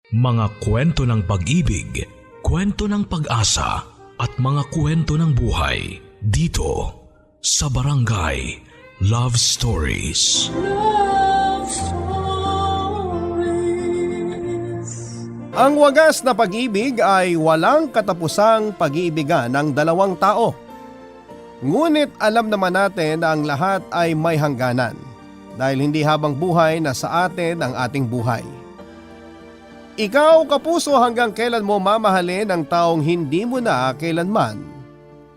Mga kwento ng pag-ibig, kwento ng pag-asa at mga kwento ng buhay dito sa Barangay Love Stories. Love Stories. Ang wagas na pag-ibig ay walang katapusang pag-iibigan ng dalawang tao. Ngunit alam naman natin na ang lahat ay may hangganan dahil hindi habang buhay na sa atin ang ating buhay. Ikaw, kapuso, hanggang kailan mo mamahalin ang taong hindi mo na kailanman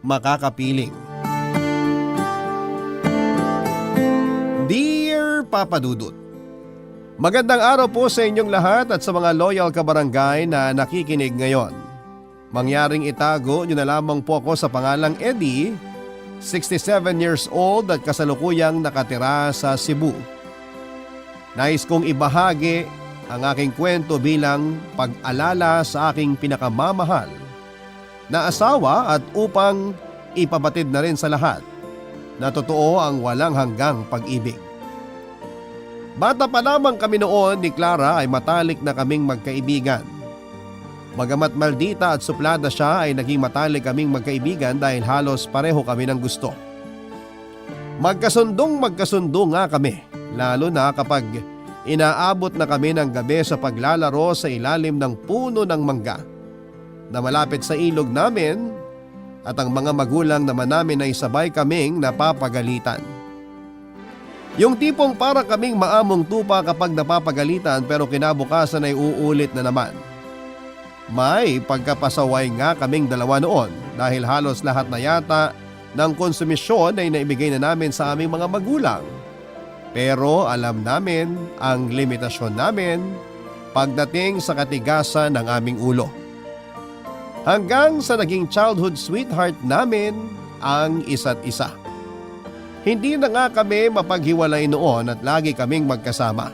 makakapiling? Dear Papa Dudut, magandang araw po sa inyong lahat at sa mga loyal kabarangay na nakikinig ngayon. Mangyaring itago nyo na lamang po ako sa pangalang Eddie, 67 years old at kasalukuyang nakatira sa Cebu. Nais kong ibahagi ang aking kwento bilang pag-alala sa aking pinakamamahal na asawa at upang ipabatid na rin sa lahat na totoo ang walang hanggang pag-ibig. Bata pa lamang kami noon ni Clara ay matalik na kaming magkaibigan. Bagamat maldita at suplada siya ay naging matalik kaming magkaibigan dahil halos pareho kami ng gusto. Magkasundo nga kami, lalo na kapag inaabot na kami ng gabi sa paglalaro sa ilalim ng puno ng mangga na malapit sa ilog namin at ang mga magulang naman namin ay sabay kaming napapagalitan. Yung tipong para kaming maamong tupa kapag napapagalitan pero kinabukasan ay uulit na naman. May pagkapasaway nga kaming dalawa noon dahil halos lahat na yata ng konsumisyon ay naibigay na namin sa aming mga magulang. Pero alam namin ang limitasyon namin pagdating sa katigasan ng aming ulo. Hanggang sa naging childhood sweetheart namin ang isa't isa. Hindi na nga kami mapaghiwalay noon at lagi kaming magkasama.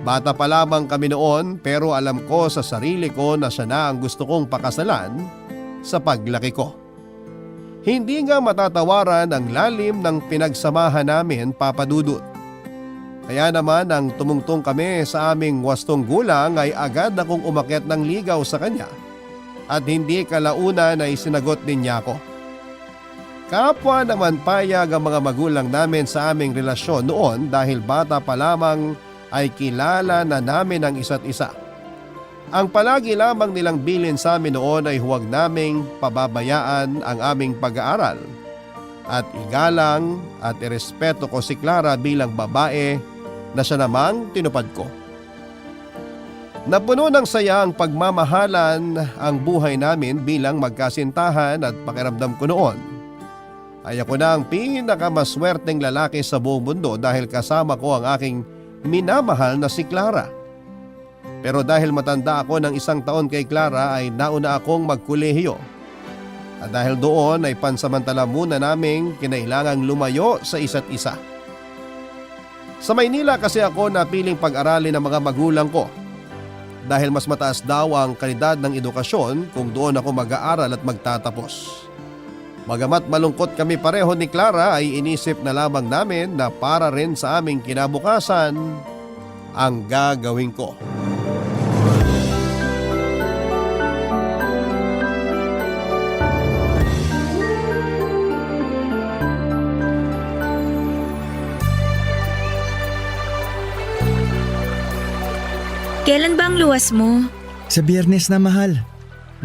Bata pa lamang kami noon pero alam ko sa sarili ko na siya na ang gusto kong pakasalan sa paglaki ko. Hindi nga matatawaran ang lalim ng pinagsamahan namin, Papa Dudut. Kaya naman nang tumungtong kami sa aming wastong gulang ay agad akong umakyat ng ligaw sa kanya at hindi kalaunan ay sinagot din niya ako. Kapwa naman payag ang mga magulang namin sa aming relasyon noon dahil bata pa lamang ay kilala na namin ang isa't isa. Ang palagi lamang nilang bilin sa amin noon ay huwag naming pababayaan ang aming pag-aaral at igalang at irespeto ko si Clara bilang babae na siya namang tinupad ko. Napuno ng saya ang pagmamahalan ang buhay namin bilang magkasintahan at pakiramdam ko noon ay ako na ang pinakamaswerteng lalaki sa buong mundo dahil kasama ko ang aking minamahal na si Clara. Pero dahil matanda ako ng 1 taon kay Clara ay nauna akong magkolehiyo. At dahil doon ay pansamantala muna naming kinailangang lumayo sa isa't isa. Sa Maynila kasi ako napiling pag-aralin ng mga magulang ko. Dahil mas mataas daw ang kalidad ng edukasyon kung doon ako mag-aaral at magtatapos. Bagamat malungkot kami pareho ni Clara ay inisip na lamang namin na para rin sa aming kinabukasan ang gagawin ko. Kailan ba ang luwas mo? Sa Biyernes na, mahal.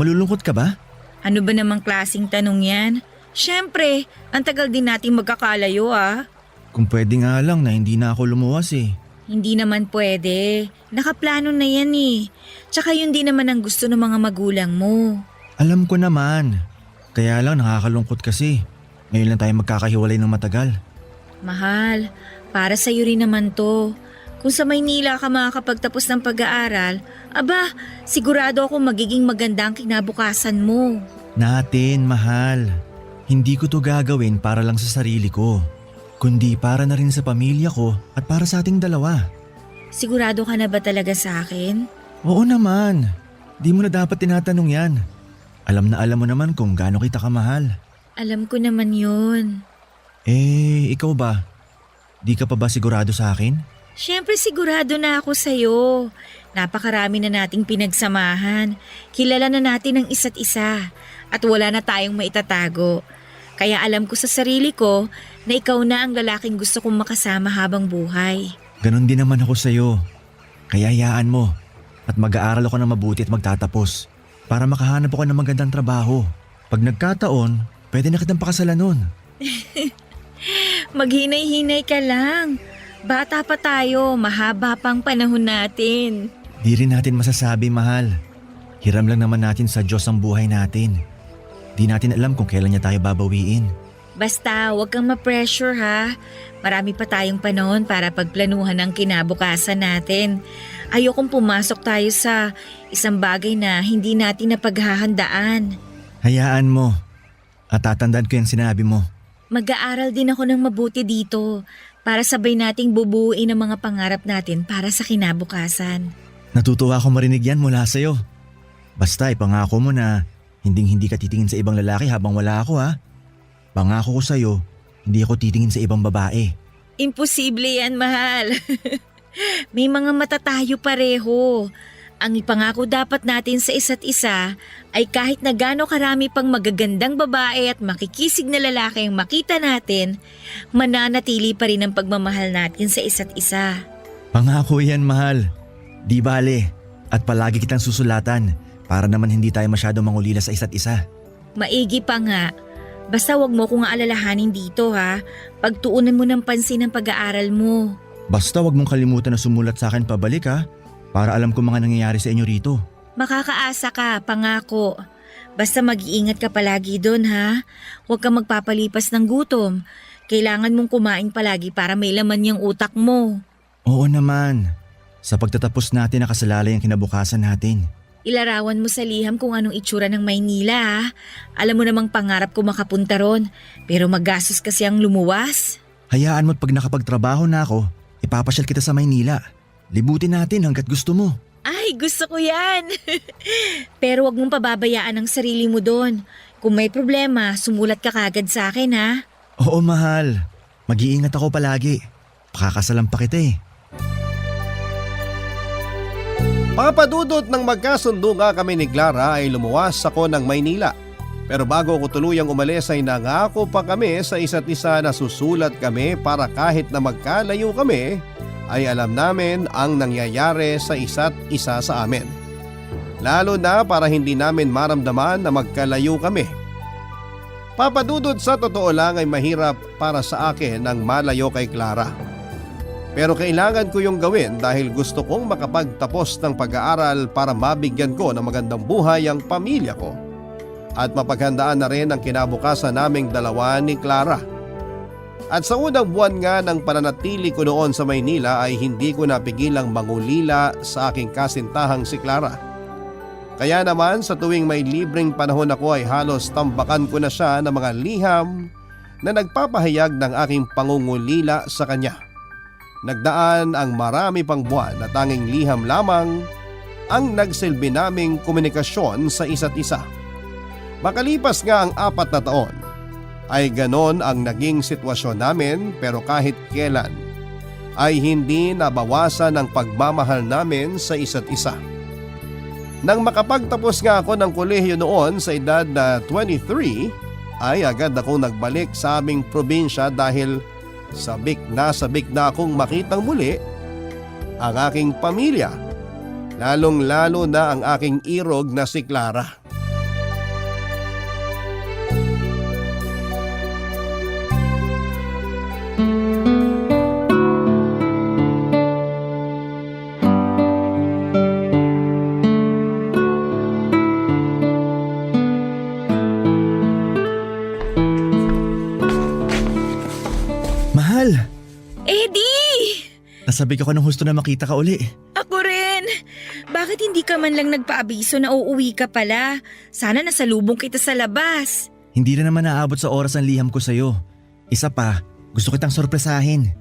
Malulungkot ka ba? Ano ba namang klaseng tanong yan? Siyempre, ang tagal din nating magkakalayo ah. Kung pwede nga lang na hindi na ako lumuwas eh. Hindi naman pwede. Nakaplano na yan eh. Tsaka yun din naman ang gusto ng mga magulang mo. Alam ko naman. Kaya lang nakakalungkot kasi. Ngayon lang tayo magkakahiwalay ng matagal. Mahal, para sa'yo rin naman to. Kung sa Maynila ka makakapagtapos ng pag-aaral, aba, sigurado ako magiging maganda ang kinabukasan mo. Natin, mahal. Hindi ko to gagawin para lang sa sarili ko, kundi para na rin sa pamilya ko at para sa ating dalawa. Sigurado ka na ba talaga sa akin? Oo naman. Di mo na dapat tinatanong yan. Alam na alam mo naman kung gaano kita kamahal. Alam ko naman yun. Ikaw ba? Di ka pa ba sigurado sa akin? Siyempre sigurado na ako sa'yo. Napakarami na nating pinagsamahan. Kilala na natin ang isa't isa at wala na tayong maitatago. Kaya alam ko sa sarili ko na ikaw na ang lalaking gusto kong makasama habang buhay. Ganon din naman ako sa'yo. Kaya hayaan mo at mag-aaral ako ng mabuti at magtatapos para makahanap ako ng magandang trabaho. Pag nagkataon, pwede na kitang pakasalan nun. Maghinay-hinay ka lang. Bata pa tayo, mahaba pang panahon natin. Di rin natin masasabi, mahal. Hiram lang naman natin sa Diyos ang buhay natin. Di natin alam kung kailan niya tayo babawiin. Basta huwag kang ma-pressure ha. Marami pa tayong panahon para pagplanuhan ang kinabukasan natin. Ayokong pumasok tayo sa isang bagay na hindi natin napaghahandaan. Hayaan mo. At tatandaan ko yung sinabi mo. Mag-aaral din ako ng mabuti dito para sabay nating bubuuin ang mga pangarap natin para sa kinabukasan. Natutuwa ako marinig yan mula sa'yo. Basta ipangako mo na hindi ka titingin sa ibang lalaki habang wala ako ha. Pangako ko sa'yo, hindi ako titingin sa ibang babae. Imposible yan, mahal. May mga mata tayo pareho. Ang ipangako dapat natin sa isa't isa ay kahit na gaano karami pang magagandang babae at makikisig na lalaki ang makita natin, mananatili pa rin ang pagmamahal natin sa isa't isa. Pangako yan, mahal. Di bale, at palagi kitang susulatan para naman hindi tayo masyado mangulila sa isa't isa. Maigi pa nga. Basta wag mo kong aalalahanin dito ha. Pagtuunan mo ng pansin ang pag-aaral mo. Basta wag mong kalimutan na sumulat sa akin pabalik ha, para alam ko mga nangyayari sa inyo rito. Makakaasa ka, pangako. Basta mag-iingat ka palagi doon ha. Huwag kang magpapalipas ng gutom. Kailangan mong kumain palagi para may laman yung utak mo. Oo naman. Sa pagtatapos natin nakasalalay ang kinabukasan natin. Ilarawan mo sa liham kung anong itsura ng Maynila ha. Alam mo namang pangarap ko makapunta ron, pero magastos kasi ang lumuwas. Hayaan mo't pag nakapagtrabaho na ako, ipapasyal kita sa Maynila. Libutin natin hanggat gusto mo. Ay, gusto ko yan. Pero wag mong pababayaan ang sarili mo doon. Kung may problema, sumulat ka kagad sa akin ha. Oo mahal, mag-iingat ako palagi. Pakakasalan pa kita eh. Papadudot ng magkasundo nga kami ni Clara ay lumuwas ako ng Maynila. Pero bago ko tuluyang umalis ay nangako pa kami sa isa't isa na susulat kami para kahit na magkalayo kami ay alam namin ang nangyayari sa isa't isa sa amin. Lalo na para hindi namin maramdaman na magkalayo kami. Papadudot sa totoo lang ay mahirap para sa akin ang malayo kay Clara. Pero kailangan ko yung gawin dahil gusto kong makapagtapos ng pag-aaral para mabigyan ko ng magandang buhay ang pamilya ko. At mapaghandaan na rin ang kinabukasan naming dalawa ni Clara. At sa unang buwan nga ng pananatili ko noon sa Maynila ay hindi ko napigilang mangulila sa aking kasintahang si Clara. Kaya naman sa tuwing may libreng panahon ako ay halos tambakan ko na siya ng mga liham na nagpapahayag ng aking pangungulila sa kanya. Nagdaan ang marami pang buwan na tanging liham lamang ang nagsilbi naming komunikasyon sa isa't isa. Makalipas nga ang 4 na taon, ay ganon ang naging sitwasyon namin pero kahit kailan ay hindi nabawasan ang pagmamahal namin sa isa't isa. Nang makapagtapos nga ako ng kolehiyo noon sa edad na 23, ay agad akong nagbalik sa aming probinsya dahil sabik na akong makitang muli ang aking pamilya, lalong-lalo na ang aking irog na si Clara. Nasabik ako ng husto na makita ka uli. Ako rin. Bakit hindi ka man lang nagpaabiso na uuwi ka pala? Sana nasalubong kita sa labas. Hindi na naman naabot sa oras ang liham ko sa'yo. Isa pa, gusto kitang sorpresahin.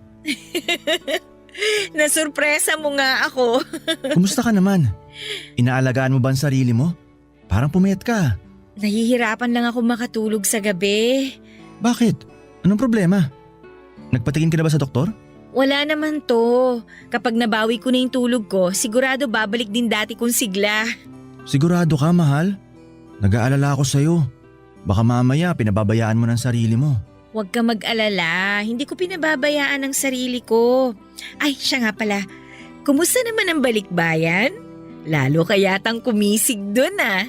Nasurpresa mo nga ako. Kumusta ka naman? Inaalagaan mo ba ang sarili mo? Parang pumayat ka. Nahihirapan lang ako makatulog sa gabi. Bakit? Anong problema? Nagpatingin ka na ba sa doktor? Wala naman to. Kapag nabawi ko na yung tulog ko, sigurado babalik din dati kong sigla. Sigurado ka, mahal? Nag-aalala ako sa'yo. Baka mamaya pinababayaan mo ng sarili mo. Huwag ka mag-alala, hindi ko pinababayaan ang sarili ko. Ay, siya nga pala. Kumusta naman ang balikbayan? Lalo kayatang kumisig dun ah.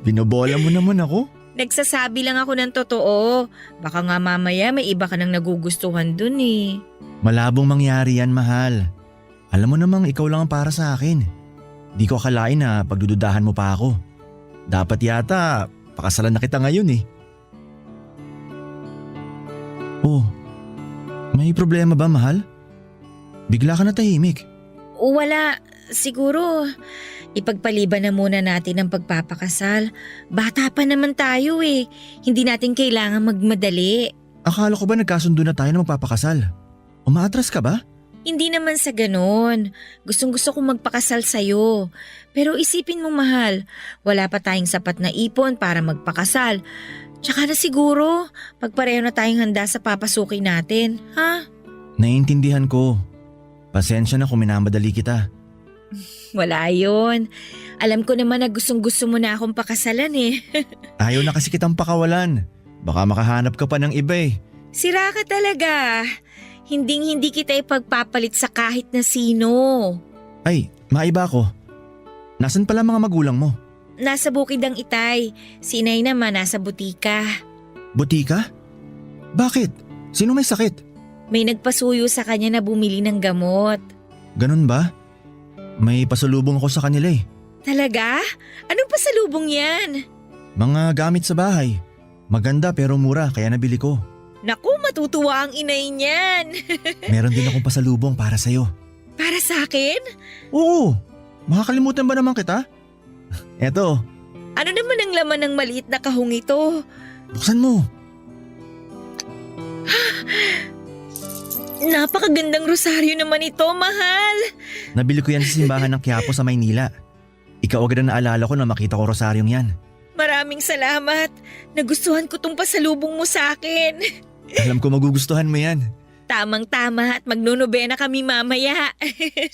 Binobola mo naman ako? Nagsasabi lang ako ng totoo. Baka nga mamaya may iba ka nang nagugustuhan dun eh. Malabong mangyari yan, mahal. Alam mo namang ikaw lang ang para sa akin. Di ko akalain na pagdududahan mo pa ako. Dapat yata pakasalan na kita ngayon eh. Oh, may problema ba, mahal? Bigla ka na tahimik. Wala, siguro ipagpaliban na muna natin ang pagpapakasal. Bata pa naman tayo eh. Hindi natin kailangan magmadali. Akala ko ba nagkasundo na tayo na magpapakasal? Umaatras ka ba? Hindi naman sa ganon. Gustong-gusto kong magpakasal sa'yo. Pero isipin mo mahal, wala pa tayong sapat na ipon para magpakasal. Tsaka na siguro, pagpareho na tayong handa sa papasukin natin, ha? Naiintindihan ko. Pasensya na kung minamadali kita. Wala yun. Alam ko naman na gustong-gusto mo na akong pakasalan eh. Ayaw na kasi kitang pakawalan. Baka makahanap ka pa ng iba eh. Sira ka talaga. Hinding-hindi kita ipagpapalit sa kahit na sino. Ay, maiba ako. Nasaan pala mga magulang mo? Nasa bukid ang Itay. Si Inay naman nasa butika. Butika? Bakit? Sino may sakit? May nagpasuyo sa kanya na bumili ng gamot. Ganun ba? May pasalubong ako sa kanila eh. Talaga? Anong pasalubong yan? Mga gamit sa bahay. Maganda pero mura kaya nabili ko. Naku, matutuwa ang inay niyan. Meron din akong pasalubong para sa'yo. Para sa akin? Oo! Makakalimutan ba naman kita? Eto, Ano naman ang laman ng maliit na kahong ito? buksan mo. Napakagandang rosaryo naman ito, mahal. Nabili ko yan sa simbahan ng Quiapo sa Maynila. Ikaw agad na naalala ko na makita ko rosaryong yan. Maraming salamat. Nagustuhan ko tong pasalubong mo sa akin. Alam ko magugustuhan mo yan. Tamang-tama at magnonobena kami mamaya.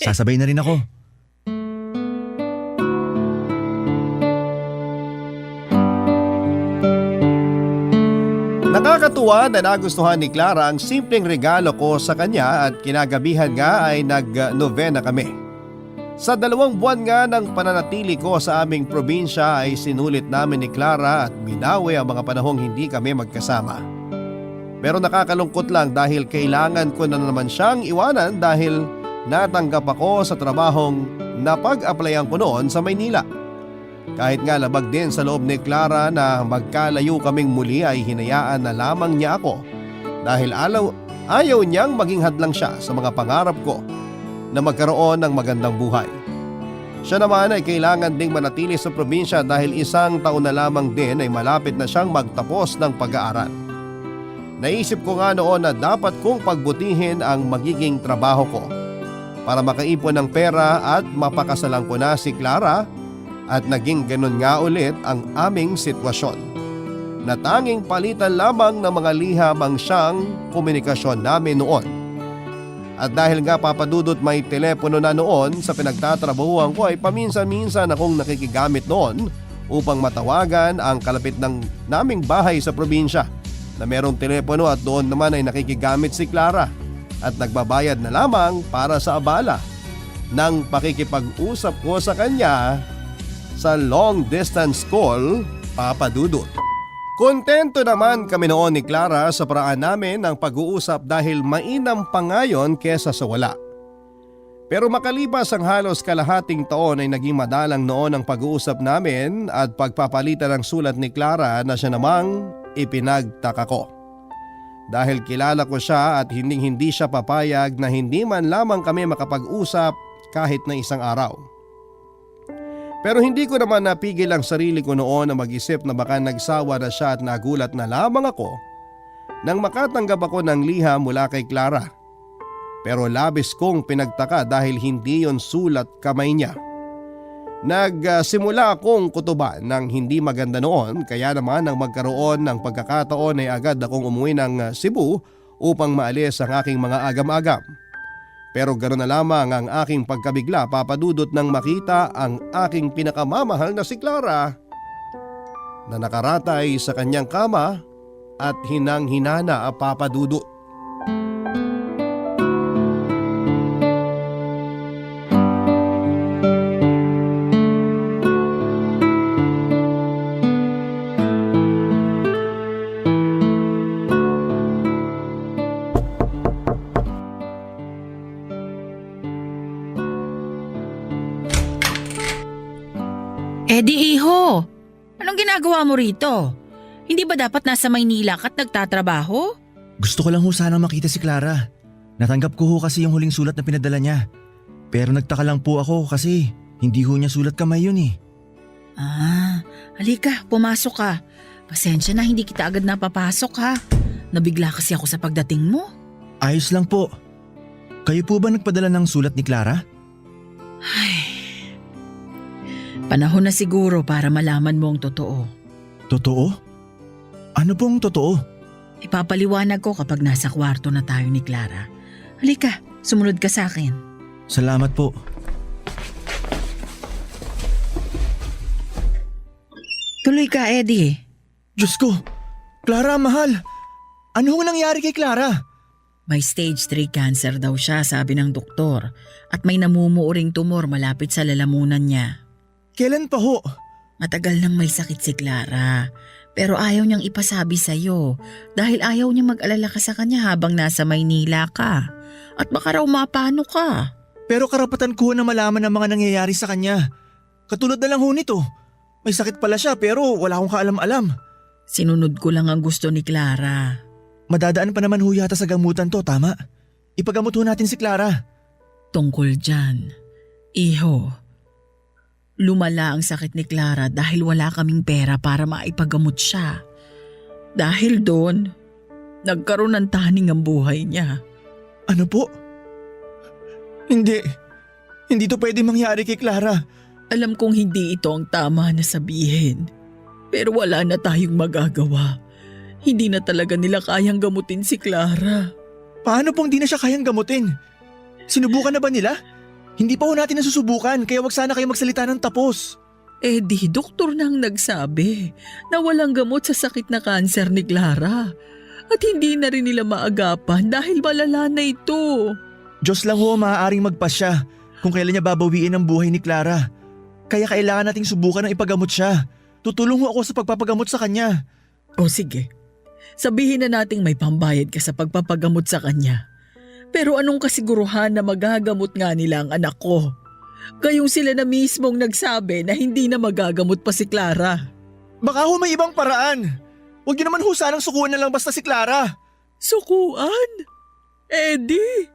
Sasabay na rin ako. Nakakatuwa na nagustuhan ni Clara ang simpleng regalo ko sa kanya at kinagabihan nga ay nag-novena kami. Sa 2 buwan nga ng pananatili ko sa aming probinsya ay sinulit namin ni Clara at binawi ang mga panahong hindi kami magkasama. Pero nakakalungkot lang dahil kailangan ko na naman siyang iwanan dahil natanggap ako sa trabahong napag-applyan ko noon sa Maynila. Kahit nga labag din sa loob ni Clara na magkalayo kaming muli ay hinayaan na lamang niya ako dahil ayaw niyang maging hadlang siya sa mga pangarap ko na magkaroon ng magandang buhay. Siya naman ay kailangan ding manatili sa probinsya dahil 1 taon na lamang din ay malapit na siyang magtapos ng pag-aaral. Naisip ko nga noon na dapat kong pagbutihin ang magiging trabaho ko para makaipon ng pera at mapakasalan ko na si Clara. At naging ganun nga ulit ang aming sitwasyon. Na tanging palitan lamang ng mga liham ang siyang komunikasyon namin noon. At dahil nga papadudot may telepono na noon sa pinagtatrabahuan ko ay paminsan-minsan akong nakikigamit noon upang matawagan ang kalapit ng naming bahay sa probinsya na merong telepono at doon naman ay nakikigamit si Clara at nagbabayad na lamang para sa abala ng pakikipag-usap ko sa kanya sa long distance call, Papa Dudut. Kontento naman kami noon ni Clara sa paraan namin ng pag-uusap dahil mainam pa ngayon kesa sa wala. Pero makalipas ang halos kalahating taon ay naging madalang noon ang pag-uusap namin at pagpapalitan ng sulat ni Clara na siya namang ipinagtaka ko. Dahil kilala ko siya at hindi siya papayag na hindi man lamang kami makapag-usap kahit na 1 araw. Pero hindi ko naman napigil ang sarili ko noon na mag-isip na baka nagsawa na siya at nagulat na lamang ako nang makatanggap ako ng liham mula kay Clara. Pero labis kong pinagtaka dahil hindi yon sulat kamay niya. Nagsimula akong kutuban ng hindi maganda noon kaya naman nang magkaroon ng pagkakataon ay agad akong umuwi ng Cebu upang maalis ang aking mga agam-agam. Pero ganoon na lamang ang aking pagkabigla, Papa Dudut, nang makita ang aking pinakamamahal na si Clara na nakaratay sa kanyang kama at hinang-hinana, Papa Dudut. Eddie, iho! Anong ginagawa mo rito? Hindi ba dapat nasa Maynila ka at nagtatrabaho? Gusto ko lang ho sanang makita si Clara. Natanggap ko ho kasi yung huling sulat na pinadala niya. Pero nagtaka lang po ako kasi hindi ho niya sulat kamay yun eh. Halika, pumasok ka. Pasensya na hindi kita agad napapasok ha. Nabigla kasi ako sa pagdating mo. Ayos lang po. Kayo po ba nagpadala ng sulat ni Clara? Panahon na siguro para malaman mo ang totoo. Totoo? Ano pong totoo? Ipapaliwanag ko kapag nasa kwarto na tayo ni Clara. Halika, sumunod ka sa akin. Salamat po. Tuloy ka, Eddie. Diyos ko! Clara, mahal! Ano ho nangyari kay Clara? May stage 3 cancer daw siya, sabi ng doktor. At may namumuuring tumor malapit sa lalamunan niya. Kailan pa ho? Matagal nang may sakit si Clara. Pero ayaw niyang ipasabi sa'yo dahil ayaw niya mag-alala ka sa kanya habang nasa Maynila ka. At baka raw mapano ka. Pero karapatan ko na malaman ang mga nangyayari sa kanya. Katulad na lang ho nito. May sakit pala siya pero wala akong kaalam-alam. Sinunod ko lang ang gusto ni Clara. Madadaan pa naman ho yata sa gamutan to, tama? Ipagamot ho natin si Clara. Tungkol dyan, iho, lumala ang sakit ni Clara dahil wala kaming pera para maipagamot siya. Dahil doon, nagkaroon ng taning ang buhay niya. Ano po? Hindi to pwede mangyari kay Clara. Alam kong hindi ito ang tama na sabihin. Pero wala na tayong magagawa. Hindi na talaga nila kayang gamutin si Clara. Paano pong di na siya kayang gamutin? Sinubukan na ba nila? Hindi pa ho natin nasusubukan kaya wag sana kayo magsalita ng tapos. Di doktor na ang nagsabi na walang gamot sa sakit na kanser ni Clara. At hindi na rin nila maagapan dahil malala na ito. Diyos lang ho maaaring magpasya kung kailan niya babawiin ang buhay ni Clara. Kaya kailangan nating subukan ng ipagamot siya. Tutulong ho ako sa pagpapagamot sa kanya. O sige, sabihin na nating may pambayad ka sa pagpapagamot sa kanya. Pero anong kasiguruhan na magagamot nga nila ang anak ko? Gayong sila na mismong nagsabi na hindi na magagamot pa si Clara. Baka ho may ibang paraan. Huwag niyo naman ho sanang sukuan na lang basta si Clara. Sukuan? Eddie,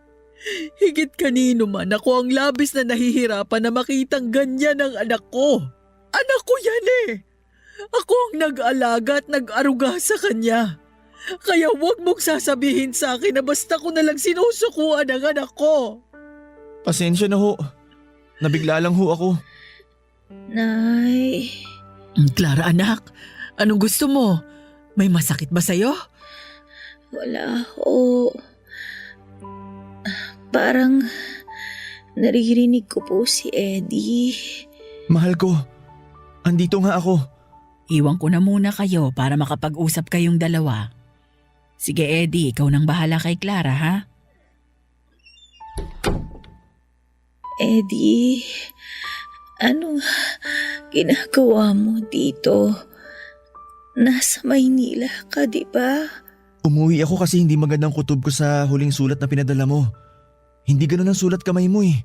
higit kanino man ako ang labis na nahihirapan na makitang ganyan ang anak ko. Anak ko yan eh. Ako ang nag-alaga at nag-aruga sa kanya. Kaya huwag mong sasabihin sa akin na basta ko na lang sinusukuan ang anak ko. Pasensya na ho. Nabigla lang ho ako. Nay, Clara anak, anong gusto mo? May masakit ba sa'yo? wala ho. Parang naririnig ko po si Eddie. Mahal ko, andito nga ako. Iwan ko na muna kayo para makapag-usap kayong dalawa. Sige Eddie, ikaw nang bahala kay Clara ha? Eddie, anong ginagawa mo dito? Nasa Maynila ka, di ba? Umuwi ako kasi hindi magandang kutob ko sa huling sulat na pinadala mo. Hindi ganun ang sulat kamay mo eh.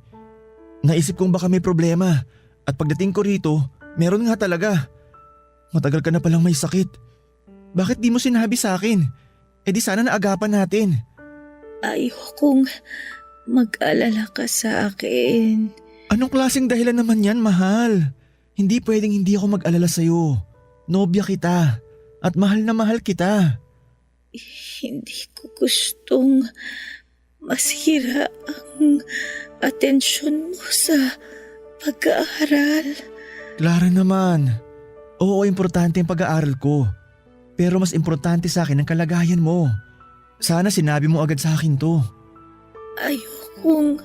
Naisip kong baka may problema at pagdating ko rito, meron nga talaga. Matagal ka na palang may sakit. Bakit di mo sinabi sa akin? Di sana naagapan natin. Ayokong mag-alala ka sa akin. Anong klaseng dahilan naman yan, mahal? Hindi pwedeng hindi ako mag-alala sa'yo. Nobya kita at mahal na mahal kita. Hindi ko gustong masira ang atensyon mo sa pag-aaral. Clara naman. Oo, importante ang pag-aaral ko. Pero mas importante sa akin ang kalagayan mo. Sana sinabi mo agad sa akin to. Ayokong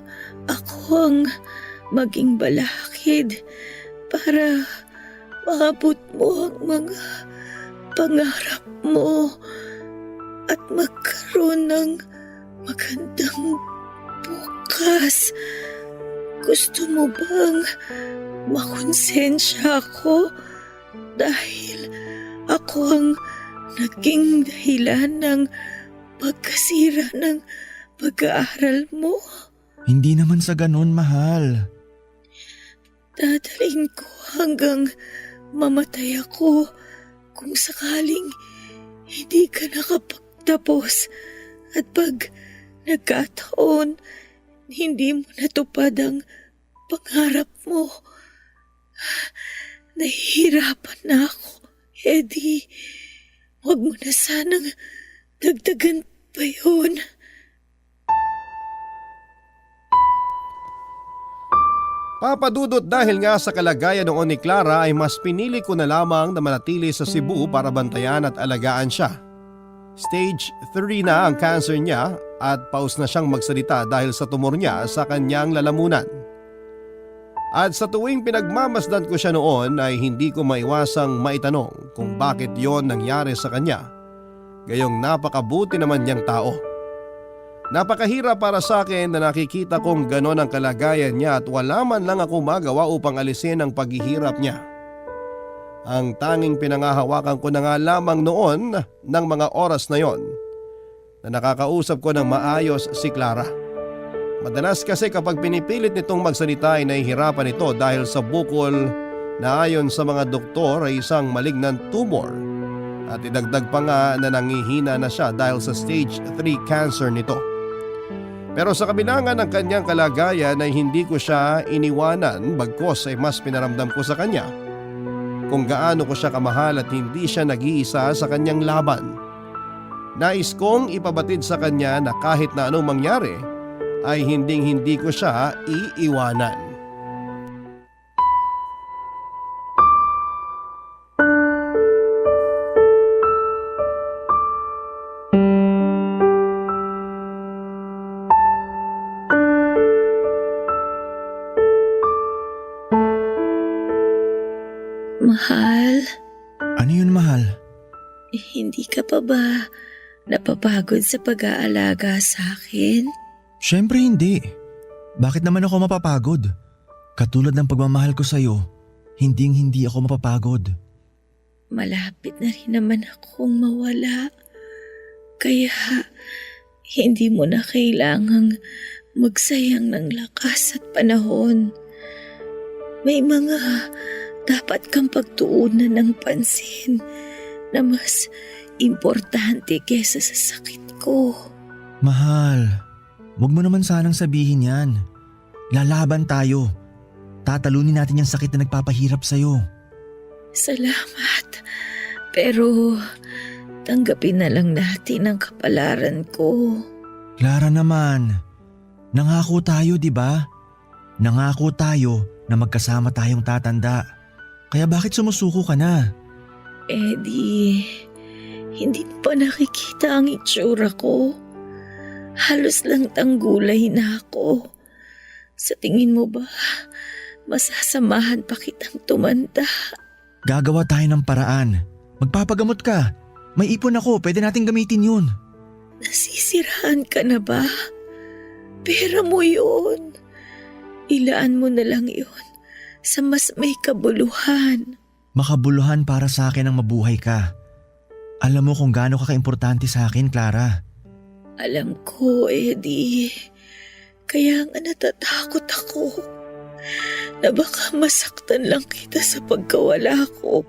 ako ang maging balakid para maabot mo ang mga pangarap mo at magkaroon ng magandang bukas. Gusto mo bang makonsensya ako dahil ako ang naging dahilan ng pagkasira ng pag-aaral mo? Hindi naman sa ganon, mahal. Dadalhin ko hanggang mamatay ako kung sakaling hindi ka nakapagtapos at pag nagkataon hindi mo natupad ang pangarap mo. Nahihirapan na ako, Eddie. Huwag mo na sanang dagdagan pa yun. Papadudot dahil nga sa kalagayan noon ni Clara ay mas pinili ko na lamang na manatili sa Cebu para bantayan at alagaan siya. Stage 3 na ang cancer niya at paus na siyang magsalita dahil sa tumor niya sa kanyang lalamunan. At sa tuwing pinagmamasdan ko siya noon ay hindi ko maiwasang maitanong kung bakit yon nangyari sa kanya. Gayong napakabuti naman niyang tao. Napakahirap para sa akin na nakikita kong ganon ang kalagayan niya at wala man lang ako magawa upang alisin ang paghihirap niya. Ang tanging pinangahawakan ko na nga lamang noon ng mga oras na yon na nakakausap ko ng maayos si Clara. Madalas kasi kapag pinipilit nitong magsalita ay nahihirapan ito dahil sa bukol na ayon sa mga doktor ay isang malignant tumor at idagdag pa nga na nangihina na siya dahil sa stage 3 cancer nito. Pero sa kabila nga ng kanyang kalagayan ay hindi ko siya iniwanan bagkos ay mas pinaramdam ko sa kanya kung gaano ko siya kamahal at hindi siya nag-iisa sa kanyang laban. Nais kong ipabatid sa kanya na kahit na anong mangyari ay hindi ko siya iiwanan. Mahal, Ano yun, mahal? hindi ka pa ba napapagod sa pag-aalaga sa akin? Siyempre hindi. Bakit naman ako mapapagod? Katulad ng pagmamahal ko sa'yo, hindi ako mapapagod. Malapit na rin naman akong mawala. Kaya hindi mo na kailangang magsayang ng lakas at panahon. May mga dapat kang pagtuunan ng pansin na mas importante kesa sa sakit ko. Mahal, wag mo naman sanang sabihin yan. Lalaban tayo. Tatalunin natin yung sakit na nagpapahirap sa'yo. Salamat. Pero tanggapin na lang natin ang kapalaran ko. Clara naman, nangako tayo, di ba? Nangako tayo na magkasama tayong tatanda. Kaya bakit sumusuko ka na? Eddie, hindi mo pa nakikita ang itsura ko? Halos lang tanggulay na ako. Sa tingin mo ba, masasamahan pa kitang tumanda? Gagawa tayo ng paraan. Magpapagamot ka. May ipon ako, pwede nating gamitin yun. Nasisiraan ka na ba? Pera mo yun. Ilaan mo na lang yun sa mas may kabuluhan. Makabuluhan para sa akin ang mabuhay ka. Alam mo kung gaano ka kaimportante sa akin, Clara. Alam ko, Eddie. Kaya nga natatakot ako na baka masaktan lang kita sa pagkawala ko.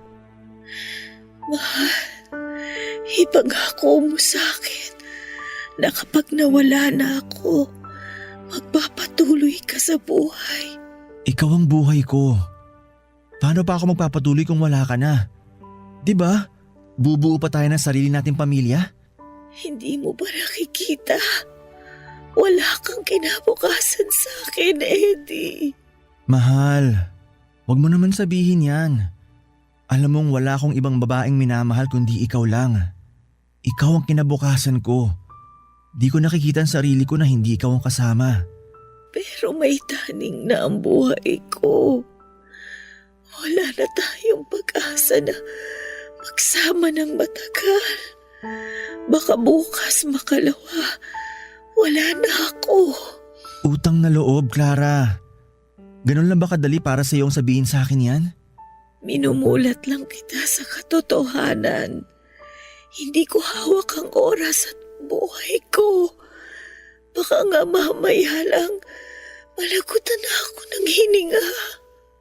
Mahal, ipangako mo sa akin na kapag nawala na ako, magpapatuloy ka sa buhay. Ikaw ang buhay ko. Paano pa ako magpapatuloy kung wala ka na? 'Di ba? Bubuo pa tayo ng sarili nating pamilya? Hindi mo ba nakikita? Wala kang kinabukasan sa akin, Eddie. Mahal, wag mo naman sabihin yan. Alam mong wala akong ibang babaeng minamahal kundi ikaw lang. Ikaw ang kinabukasan ko. Di ko nakikita ang sarili ko na hindi ikaw ang kasama. Pero may taning na ang buhay ko. Wala na tayong pag-asa na magsama ng matagal. Baka bukas makalawa, wala na ako. Utang na loob, Clara. Ganun lang ba kadali para sa iyong sabihin sa akin yan? Minumulat lang kita sa katotohanan. Hindi ko hawak ang oras at buhay ko. Baka nga mamaya lang, malagutan na ako ng hininga.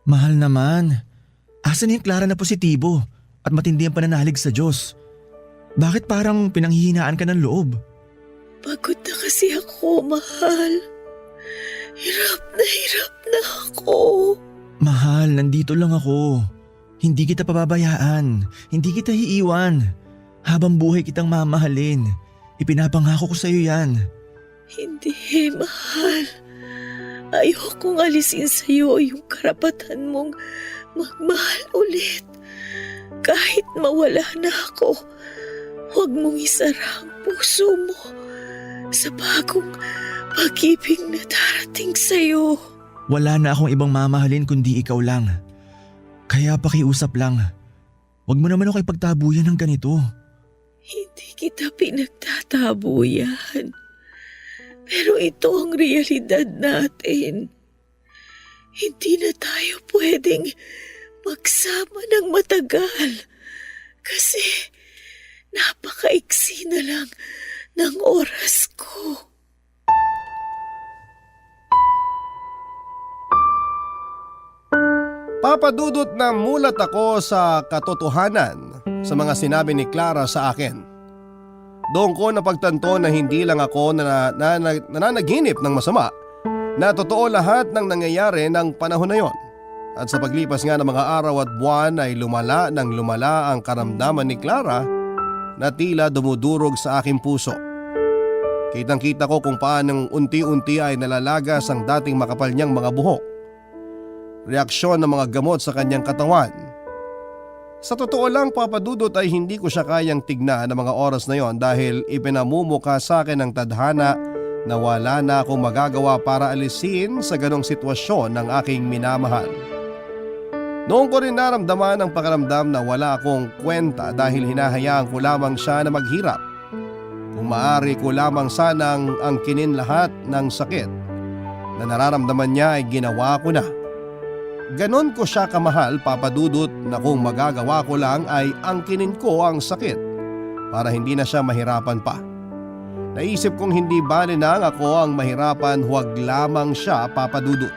Mahal naman. Asan yung Clara na positibo at matindi ang pananalig sa Diyos? Bakit parang pinanghihinaan ka ng loob? Pagod na kasi ako, mahal. Hirap na ako. Mahal, nandito lang ako. Hindi kita pababayaan. Hindi kita iiwan. Habang buhay kitang mamahalin. Ipinapangako ko sa iyo yan. Hindi, mahal. Ayokong alisin sa iyo yung karapatan mong magmahal ulit. Kahit mawala na ako, huwag mong isara ang puso mo sa bagong pag-ibig na darating sa iyo. Wala na akong ibang mamahalin kundi ikaw lang. Kaya pakiusap lang. Huwag mo naman ako ipagtabuyan ng ganito. Hindi kita pinagtatabuyan. Pero ito ang realidad natin. Hindi na tayo pwedeng magsama ng matagal. Kasi napakaiksi na lang ng oras ko. Papadudot na mulat ako sa katotohanan sa mga sinabi ni Clara sa akin. Doon ko napagtanto na hindi lang ako nananaginip ng masama, na totoo lahat ng nangyayari ng panahon na yon. At sa paglipas nga ng mga araw at buwan ay lumala ang karamdaman ni Clara na tila dumudurog sa aking puso. Kitang-kita ko kung paanong unti-unti ay nalalagas ang dating makapal niyang mga buhok. Reaksyon ng mga gamot sa kanyang katawan. Sa totoo lang, Papadudot, ay hindi ko siya kayang tignan ng mga oras na yon dahil ipinamumukha sa akin ng tadhana na wala na akong magagawa para alisin sa ganong sitwasyon ng aking minamahal. Noong ko rin naramdaman ang pakiramdam na wala akong kwenta dahil hinahayaan ko lamang siya na maghirap. Kung maaari ko lamang sanang angkinin lahat ng sakit na nararamdaman niya ay ginawa ko na. Ganon ko siya kamahal, Papadudot, na kung magagawa ko lang ay angkinin ko ang sakit para hindi na siya mahirapan pa. Naisip kong hindi bali nang ako ang mahirapan, huwag lamang siya, Papadudot.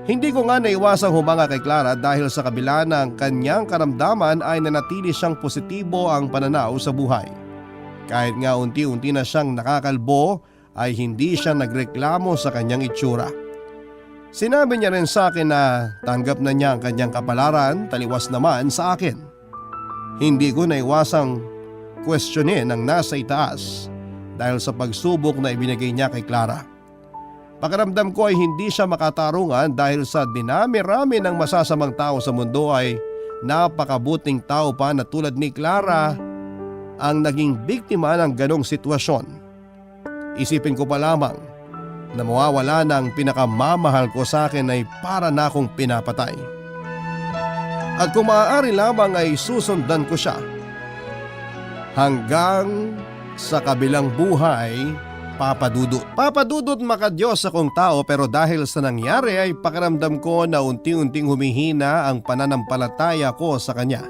Hindi ko nga naiwasang humanga kay Clara dahil sa kabila ng kanyang karamdaman ay nanatili siyang positibo ang pananaw sa buhay. Kahit nga unti-unti na siyang nakakalbo ay hindi siya nagreklamo sa kanyang itsura. Sinabi niya rin sa akin na tanggap na niya ang kanyang kapalaran, taliwas naman sa akin. Hindi ko naiwasang questionin ang nasa itaas dahil sa pagsubok na ibinigay niya kay Clara. Pakiramdam ko ay hindi siya makatarungan dahil sa dinami-rami ng masasamang tao sa mundo ay napakabuting tao pa na tulad ni Clara ang naging biktima ng ganong sitwasyon. Isipin ko pa lamang na mawawala ng pinakamamahal ko sa akin ay para na akong pinapatay. At kung maaari lamang ay susundan ko siya hanggang sa kabilang buhay, Papadudot. Papadudot, makadiyos akong tao, pero dahil sa nangyari ay pakiramdam ko na unti-unting humihina ang pananampalataya ko sa kanya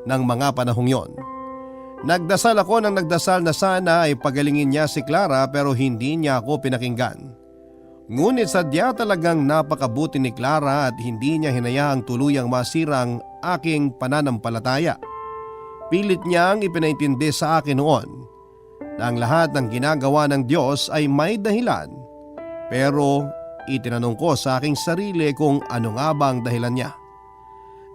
ng mga panahong yon. Nagdasal ako ng nagdasal na sana ay pagalingin niya si Clara pero hindi niya ako pinakinggan. Ngunit sadya talagang napakabuti ni Clara at hindi niya hinayaang tuluyang masira ang aking pananampalataya. Pilit niyang ipinaintindi sa akin noon na ang lahat ng ginagawa ng Diyos ay may dahilan. Pero itinanong ko sa aking sarili kung ano nga ba ang dahilan niya.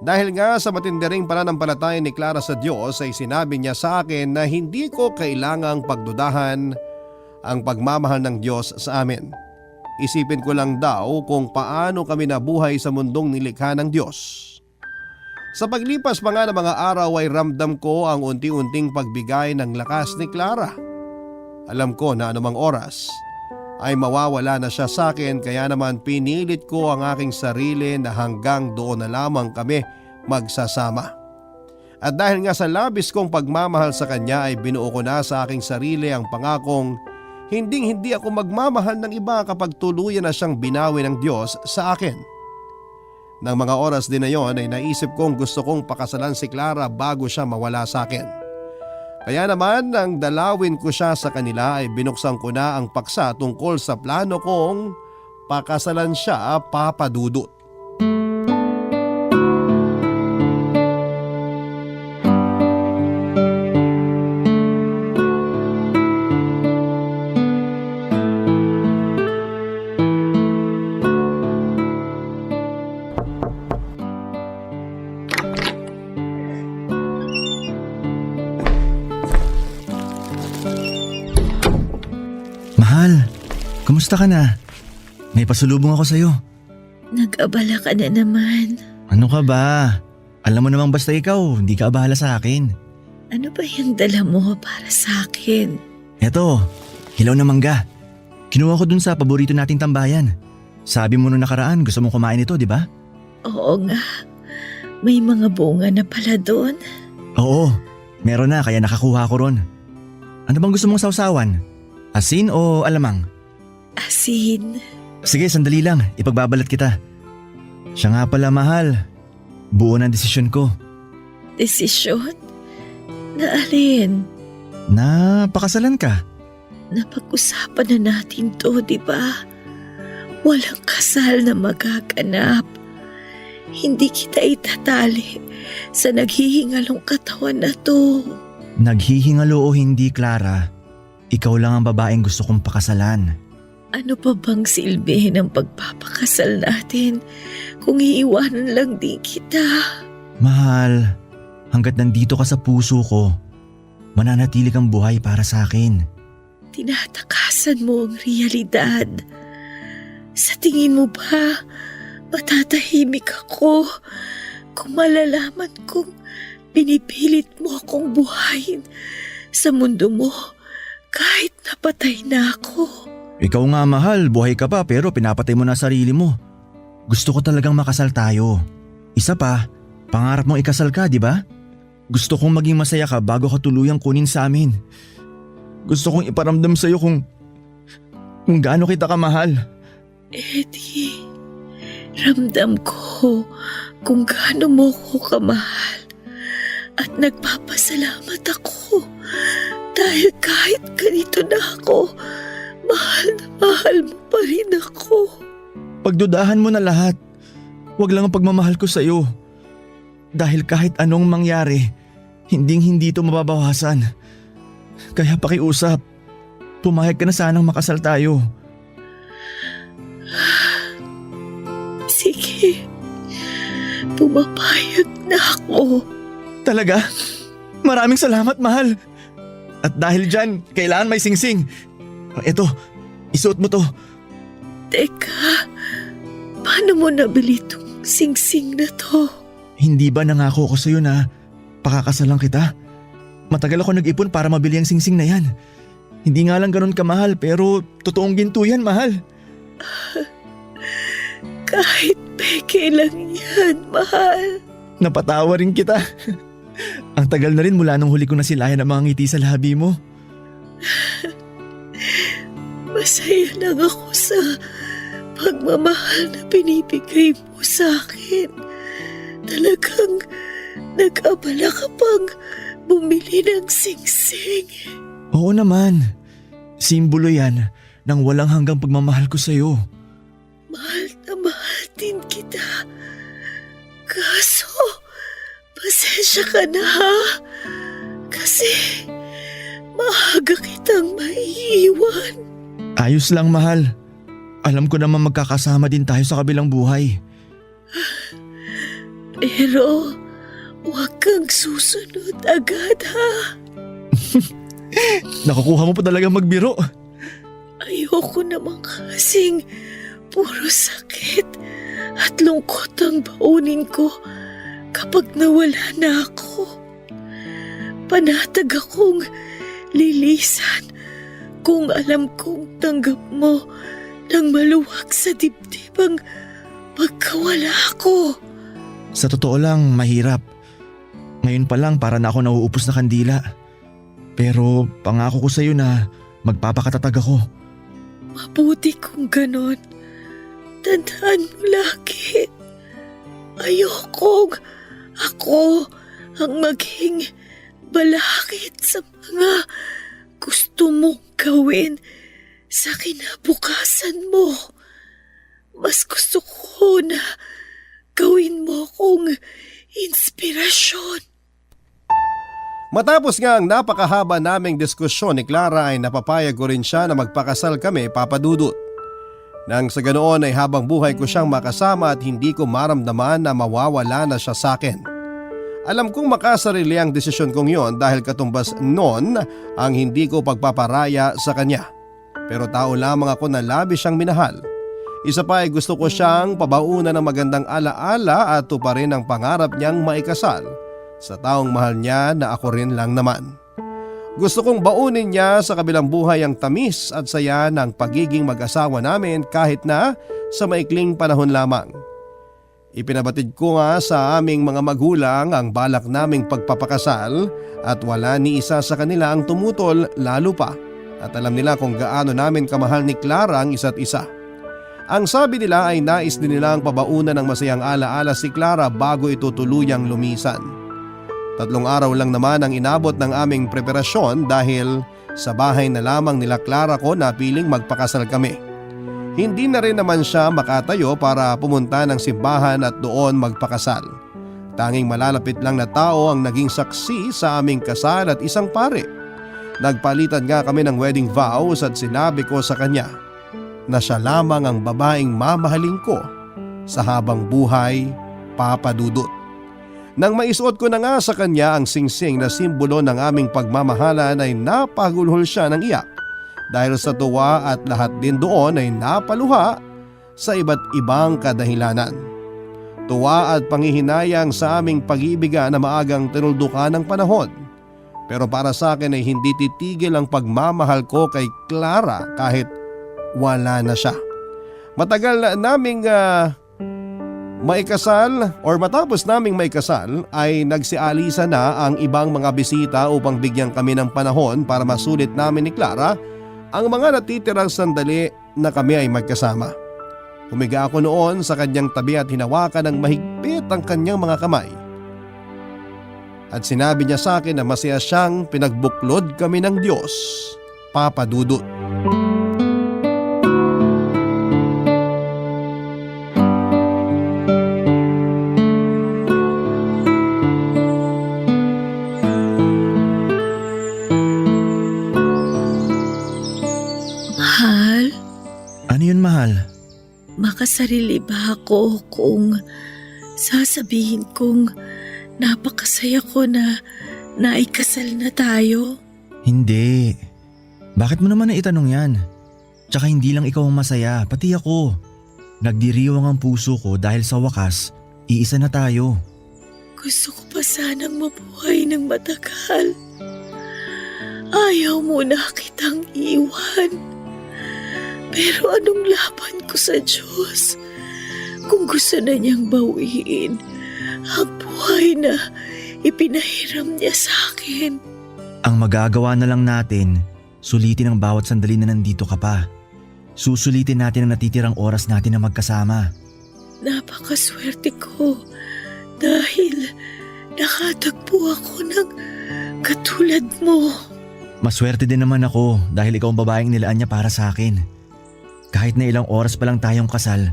Dahil nga sa matindiring pananampalataya ni Clara sa Diyos ay sinabi niya sa akin na hindi ko kailangang pagdudahan ang pagmamahal ng Diyos sa amin. Isipin ko lang daw kung paano kami nabuhay sa mundong nilikha ng Diyos. Sa paglipas pa nga ng mga araw ay ramdam ko ang unti-unting pagbigay ng lakas ni Clara. Alam ko na anumang oras ay mawawala na siya sa akin, kaya naman pinilit ko ang aking sarili na hanggang doon na lamang kami magsasama. At dahil nga sa labis kong pagmamahal sa kanya ay binuo ko na sa aking sarili ang pangakong hindi ako magmamahal ng iba kapag tuluyan na siyang binawi ng Diyos sa akin. Nang mga oras din na yon ay naisip kong gusto kong pakasalan si Clara bago siya mawala sa akin. Kaya naman nang dalawin ko siya sa kanila ay binuksan ko na ang paksa tungkol sa plano kong pakasalan siya, Papa Dudut. Mahal, kumusta ka na? May pasulubong ako sa'yo. Nag-abala ka na naman. Ano ka ba? Alam mo namang basta ikaw, hindi ka abala sa akin. Ano ba yung dala mo para sa akin? Eto, hilaw na mangga. Kinuha ko dun sa paborito nating tambayan. Sabi mo nung nakaraan gusto mong kumain ito, di ba? Oo nga. May mga bunga na pala doon. Oo, meron na kaya nakakuha ko ron. Ano bang gusto mong sausawan? Asin o alamang? Asin. Sige, sandali lang. Ipagbabalat kita. Siya nga pala, mahal. Buo na desisyon ko. Desisyon? Na alin? Na pakasalan ka. Napag-usapan na natin to, di ba? Walang kasal na magaganap. Hindi kita itatali sa naghihingalong katawan na to. Naghihingalo o hindi, Clara, ikaw lang ang babaeng gusto kong pakasalan. Ano pa bang silbi ng pagpapakasal natin kung iiwanan lang din kita? Mahal, hanggat nandito ka sa puso ko, mananatili kang buhay para sa akin. Tinatakasan mo ang realidad. Sa tingin mo ba, matatahimik ako kung malalaman kong pinipilit mo akong buhayin sa mundo mo kahit napatay na ako? Ikaw nga, mahal, buhay ka pa pero pinapatay mo na sarili mo. Gusto ko talagang makasal tayo. Isa pa, pangarap mong ikasal ka, di ba? Gusto kong maging masaya ka bago ka tuluyang kunin sa amin. Gusto kong iparamdam sa'yo kung gaano kita kamahal. Eddie, ramdam ko kung gaano mo ko kamahal. At nagpapasalamat ako dahil kahit ganito na ako, mahal mo pa rin ako. Pagdudahan mo na lahat. Huwag lang ang pagmamahal ko sa'yo. Dahil kahit anong mangyari, hindi ito mababawasan. Kaya pakiusap, pumayag ka na sanang makasal tayo. Sige, pumapayag na ako. Talaga? Maraming salamat, mahal. At dahil dyan, kailangan may singsing. Eto, isuot mo to. Teka, paano mo nabili itong singsing na to? Hindi ba nangako ko sa'yo na pakakasalan kita? Matagal ako nag-ipon para mabili ang singsing na yan. Hindi nga lang ganun kamahal pero totoong ginto yan, mahal. Kahit peke lang yan, mahal. Napatawa rin kita. Ang tagal na rin mula nung huli ko nasilayan ang mga ngiti sa labi mo. Masaya lang ako sa pagmamahal na binibigay mo sa akin. Talagang nag-abala ka pang bumili ng singsing. Oo naman. Simbolo yan ng walang hanggang pagmamahal ko sa'yo. Mahal na mahal din kita. Kaso, pasensya ka na ha? Kasi maaga kitang maiiwan. Ayos lang, mahal. Alam ko naman magkakasama din tayo sa kabilang buhay. Pero, huwag kang susunod agad ha. Nakukuha mo pa talaga magbiro. Ayoko naman kasing puro sakit at lungkot ang baunin ko kapag nawala na ako. Panatag akong lilisan kung alam kong tanggap mo ng maluwag sa dibdib ang pagkawala ko. Sa totoo lang, mahirap. Ngayon pa lang para na ako nauupos na kandila. Pero pangako ko sa'yo na magpapakatatag ako. Mabuti kung ganon. Tandaan mo lagi. Ayokong ako ang maging balakid sa mga gusto mong gawin sa kinabukasan mo. Mas gusto ko na gawin mo kong inspirasyon. Matapos nga ang napakahaba naming diskusyon ni Clara ay napapayag ko rin siya na magpakasal kami, Papa Dudut. Nang sa ganoon ay habang buhay ko siyang makasama at hindi ko maramdaman na mawawala na siya sa akin. Alam kong makasarili ang desisyon kong yon dahil katumbas noon ang hindi ko pagpaparaya sa kanya. Pero tao lamang ako na labis siyang minahal. Isa pa ay gusto ko siyang pabaunan ng magandang alaala at tuparin ang pangarap niyang maikasal sa taong mahal niya na ako rin lang naman. Gusto kong baunin niya sa kabilang buhay ang tamis at saya ng pagiging mag-asawa namin kahit na sa maikling panahon lamang. Ipinabatid ko nga sa aming mga magulang ang balak naming pagpapakasal at wala ni isa sa kanila ang tumutol lalo pa at alam nila kung gaano namin kamahal ni Clara ang isa't isa. Ang sabi nila ay nais din nilang pabaunan ng masayang alaala si Clara bago ito tuluyang lumisan. 3 araw lang naman ang inabot ng aming preparasyon dahil sa bahay na lamang nila Clara ko na piling magpakasal kami. Hindi na rin naman siya makatayo para pumunta ng simbahan at doon magpakasal. Tanging malalapit lang na tao ang naging saksi sa aming kasal at isang pare. Nagpalitan nga kami ng wedding vows at sinabi ko sa kanya na siya lamang ang babaeng mamahalin ko sa habang buhay, Papa Dudut. Nang maisuot ko na nga sa kanya ang singsing na simbolo ng aming pagmamahalan ay napagulhol siya ng iyak dahil sa tuwa at lahat din doon ay napaluha sa iba't ibang kadahilanan. Tuwa at panghihinayang sa aming pag-iibigan na maagang tinuldukan ng panahon. Pero para sa akin ay hindi titigil ang pagmamahal ko kay Clara kahit wala na siya. Matagal na naming maikasal or matapos naming maikasal ay nagsialisa na ang ibang mga bisita upang bigyan kami ng panahon para masulit namin ni Clara ang mga natitirang sandali na kami ay magkasama. Humiga ako noon sa kanyang tabi at hinawakan ng mahigpit ang kanyang mga kamay. At sinabi niya sa akin na masaya siyang pinagbuklod kami ng Diyos, Papa Dudut. Mahal, Ano yun, mahal? makasarili ba ako kung sasabihin kong napakasaya ko na naikasal na tayo? Hindi. Bakit mo naman naitanong yan? Tsaka hindi lang ikaw ang masaya, pati ako. Nagdiriwang ang puso ko dahil sa wakas, iisa na tayo. Gusto ko pa sanang mabuhay ng matagal. Ayaw mo na kitang iwan. Pero anong laban ko sa Diyos kung gusto na niyang bawiin ang buhay na ipinahiram niya sa akin? Ang magagawa na lang natin, sulitin ang bawat sandali na nandito ka pa. Susulitin natin ang natitirang oras natin na magkasama. Napakaswerte ko dahil nakatagpo ako ng katulad mo. Maswerte din naman ako dahil ikaw ang babaeng nilaan niya para sa akin. Kahit na ilang oras pa lang tayong kasal,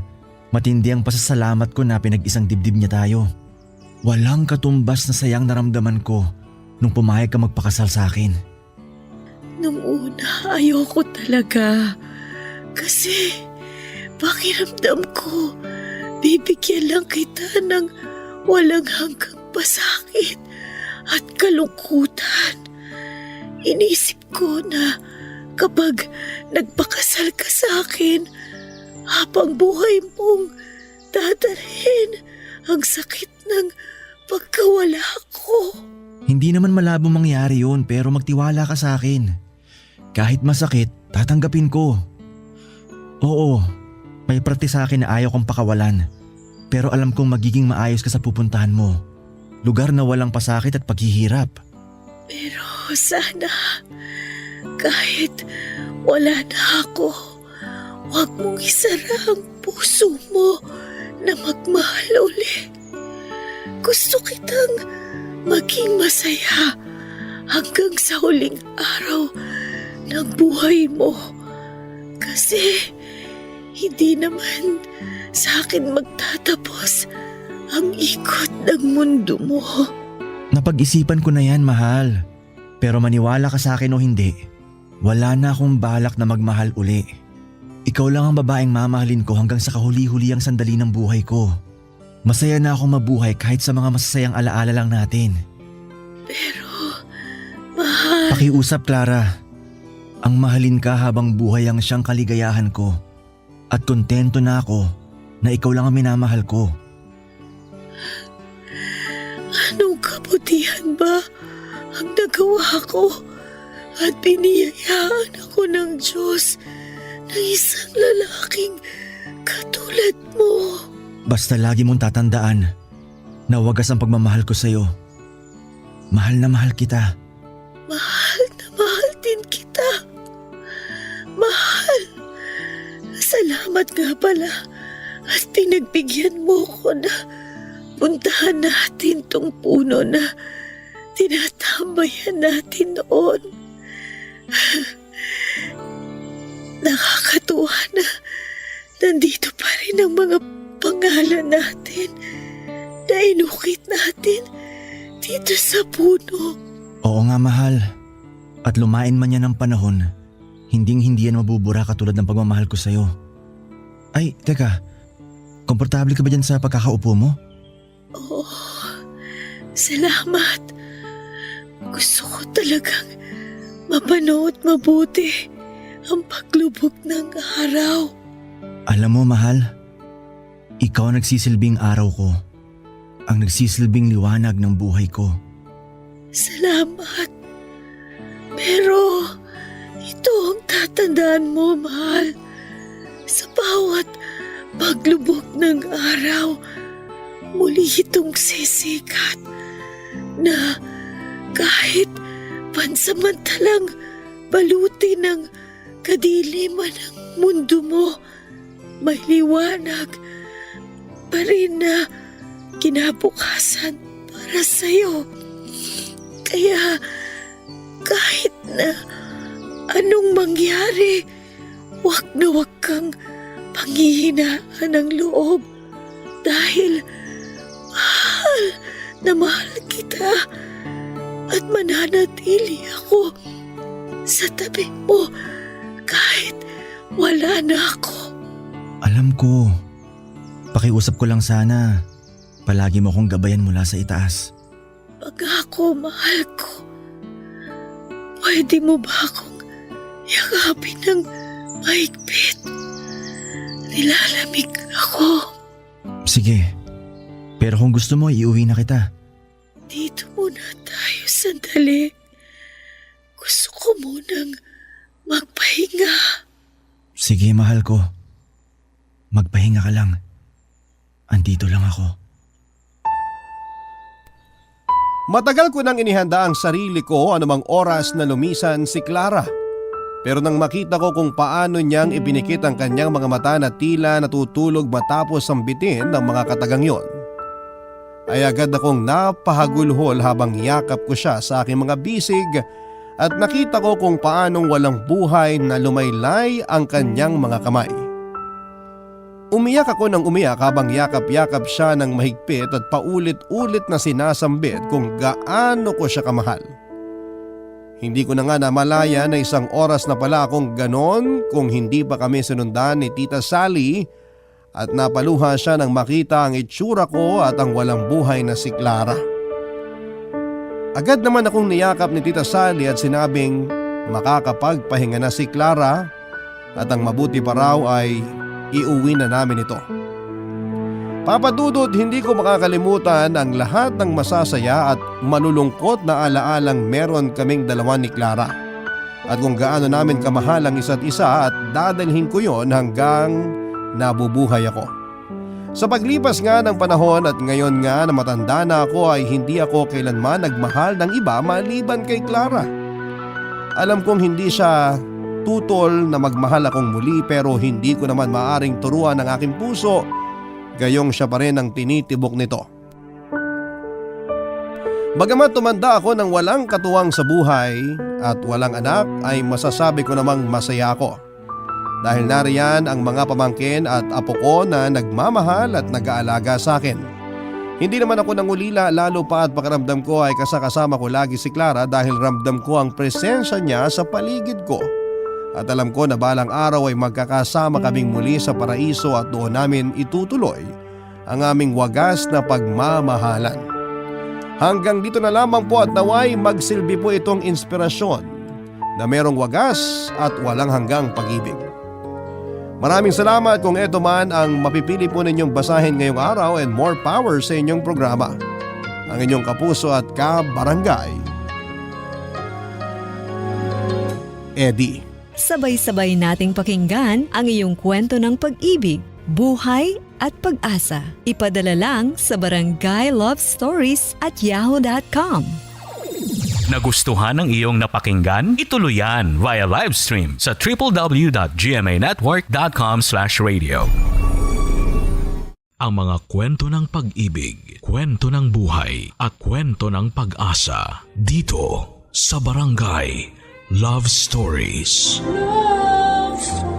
matindi ang pasasalamat ko na pinag-isang dibdib niya tayo. Walang katumbas na sayang naramdaman ko nung pumayag ka magpakasal sa akin. Nung una, ayoko talaga. Kasi pakiramdam ko, bibigyan lang kita ng walang hanggang pasakit at kalungkutan. Inisip ko na kapag nagpakasal ka sa akin, habang buhay mong dadalhin ang sakit ng pagkawala ko. Hindi naman malabo mangyari yun pero magtiwala ka sa akin. Kahit masakit, tatanggapin ko. Oo, may parte sa akin na ayaw kong pakawalan. Pero alam kong magiging maayos ka sa pupuntahan mo. Lugar na walang pasakit at paghihirap. Pero sana, kahit wala na ako, huwag mong isara ang puso mo na magmahal uli. Gusto kitang maging masaya hanggang sa huling araw ng buhay mo. Kasi hindi naman sa akin magtatapos ang ikot ng mundo mo. Napag-isipan ko na yan, mahal. Pero maniwala ka sa akin o hindi, wala na akong balak na magmahal uli. Ikaw lang ang babaeng mamahalin ko hanggang sa kahuli-huli ang sandali ng buhay ko. Masaya na akong mabuhay kahit sa mga masasayang alaala lang natin. Pero, mahal. Pakiusap, Clara. Ang mahalin ka habang buhay ang siyang kaligayahan ko. At kontento na ako na ikaw lang ang minamahal ko. Anong kabutihan ba ang nagawa ko at biniyayaan ako ng Diyos ng isang lalaking katulad mo? Basta lagi mong tatandaan na wagas ang pagmamahal ko sa'yo. Mahal na mahal kita. Mahal na mahal din kita. Mahal. Salamat nga pala at pinagbigyan mo ko na puntahan natin tong puno na tinatambayan natin noon. Nakakatuwa na nandito pa rin ang mga pangalan natin na inukit natin dito sa puno. Oo nga, mahal. At lumain man yan ng panahon, hinding-hindi yan mabubura katulad ng pagmamahal ko sa'yo. Ay, teka. Komportable ka ba dyan sa pagkakaupo mo? Oh, salamat. Gusto ko talagang mapanood mabuti ang paglubog ng araw. Alam mo, mahal, ikaw ang nagsisilbing araw ko. Ang nagsisilbing liwanag ng buhay ko. Salamat. Pero ito ang tatandaan mo, mahal. Sa bawat paglubog ng araw, muli itong sisikat na kahit pansamantalang baluti ng kadiliman ng mundo mo, may liwanag pa rin na kinabukasan para sa'yo. Kaya kahit na anong mangyari, wag kang panghihinaan ng loob dahil mahal na mahal kita at mananatili ako sa tabi mo kahit wala na ako. Alam ko. Pakiusap ko lang sana. Palagi mo akong gabayan mula sa itaas. Pag ako mahal ko, pwede mo ba akong yakapin ng mahigpit? Nilalamig ako. Sige. Pero kung gusto mo, iuwi na kita. Dito muna tayo sandali. Gusto ko munang magpahinga. Sige, mahal ko. Magpahinga ka lang. Andito lang ako. Matagal ko nang inihanda ang sarili ko anumang oras na lumisan si Clara. Pero nang makita ko kung paano niyang ibinikit ang kanyang mga mata na tila natutulog matapos ang bitin ng mga katagang yon, ay agad akong napahagulhol habang yakap ko siya sa aking mga bisig at nakita ko kung paanong walang buhay na lumaylay ang kanyang mga kamay. Umiyak ako ng umiyak habang yakap-yakap siya ng mahigpit at paulit-ulit na sinasambit kung gaano ko siya kamahal. Hindi ko na nga namalaya na isang oras na pala akong ganon kung hindi pa kami sinundan ni Tita Sally at napaluha siya nang makita ang itsura ko at ang walang buhay na si Clara. Agad naman akong niyakap ni Tita Sally at sinabing makakapagpahinga na si Clara at ang mabuti pa raw ay iuwi na namin ito. Papa Dudut, hindi ko makakalimutan ang lahat ng masasaya at malulungkot na alaalang meron kaming dalawa ni Clara. at kung gaano namin kamahal ang isa't isa at dadalhin ko yon hanggang nabubuhay ako. Sa paglipas nga ng panahon at ngayon nga na matanda na ako ay hindi ako kailanman nagmahal ng iba maliban kay Clara. Alam kong hindi siya tutol na magmahal akong muli pero hindi ko naman maaring turuan ang aking puso, gayong siya pa rin ang tinitibok nito. Bagamat tumanda ako ng walang katuwang sa buhay at walang anak ay masasabi ko namang masaya ako. Dahil nariyan ang mga pamangkin at apo ko na nagmamahal at nag-aalaga sa akin. Hindi naman ako nangulila lalo pa at pakiramdam ko ay kasama ko lagi si Clara dahil ramdam ko ang presensya niya sa paligid ko. At alam ko na balang araw ay magkakasama kaming muli sa paraiso at doon namin itutuloy ang aming wagas na pagmamahalan. Hanggang dito na lamang po at naway magsilbi po itong inspirasyon na merong wagas at walang hanggang pag-ibig. Maraming salamat kung ito man ang mapipili po ninyong basahin ngayong araw and more power sa inyong programa. Ang inyong kapuso at kabarangay, Eddie. Sabay-sabay nating pakinggan ang iyong kwento ng pag-ibig, buhay at pag-asa. Ipadala lang sa barangaylovestories@yahoo.com. Nagustuhan ng iyong napakinggan? Ituloy yan via live stream sa www.gmanetwork.com/radio. Ang mga kwento ng pag-ibig, kwento ng buhay at kwento ng pag-asa dito sa Barangay Love Stories. Love Stories.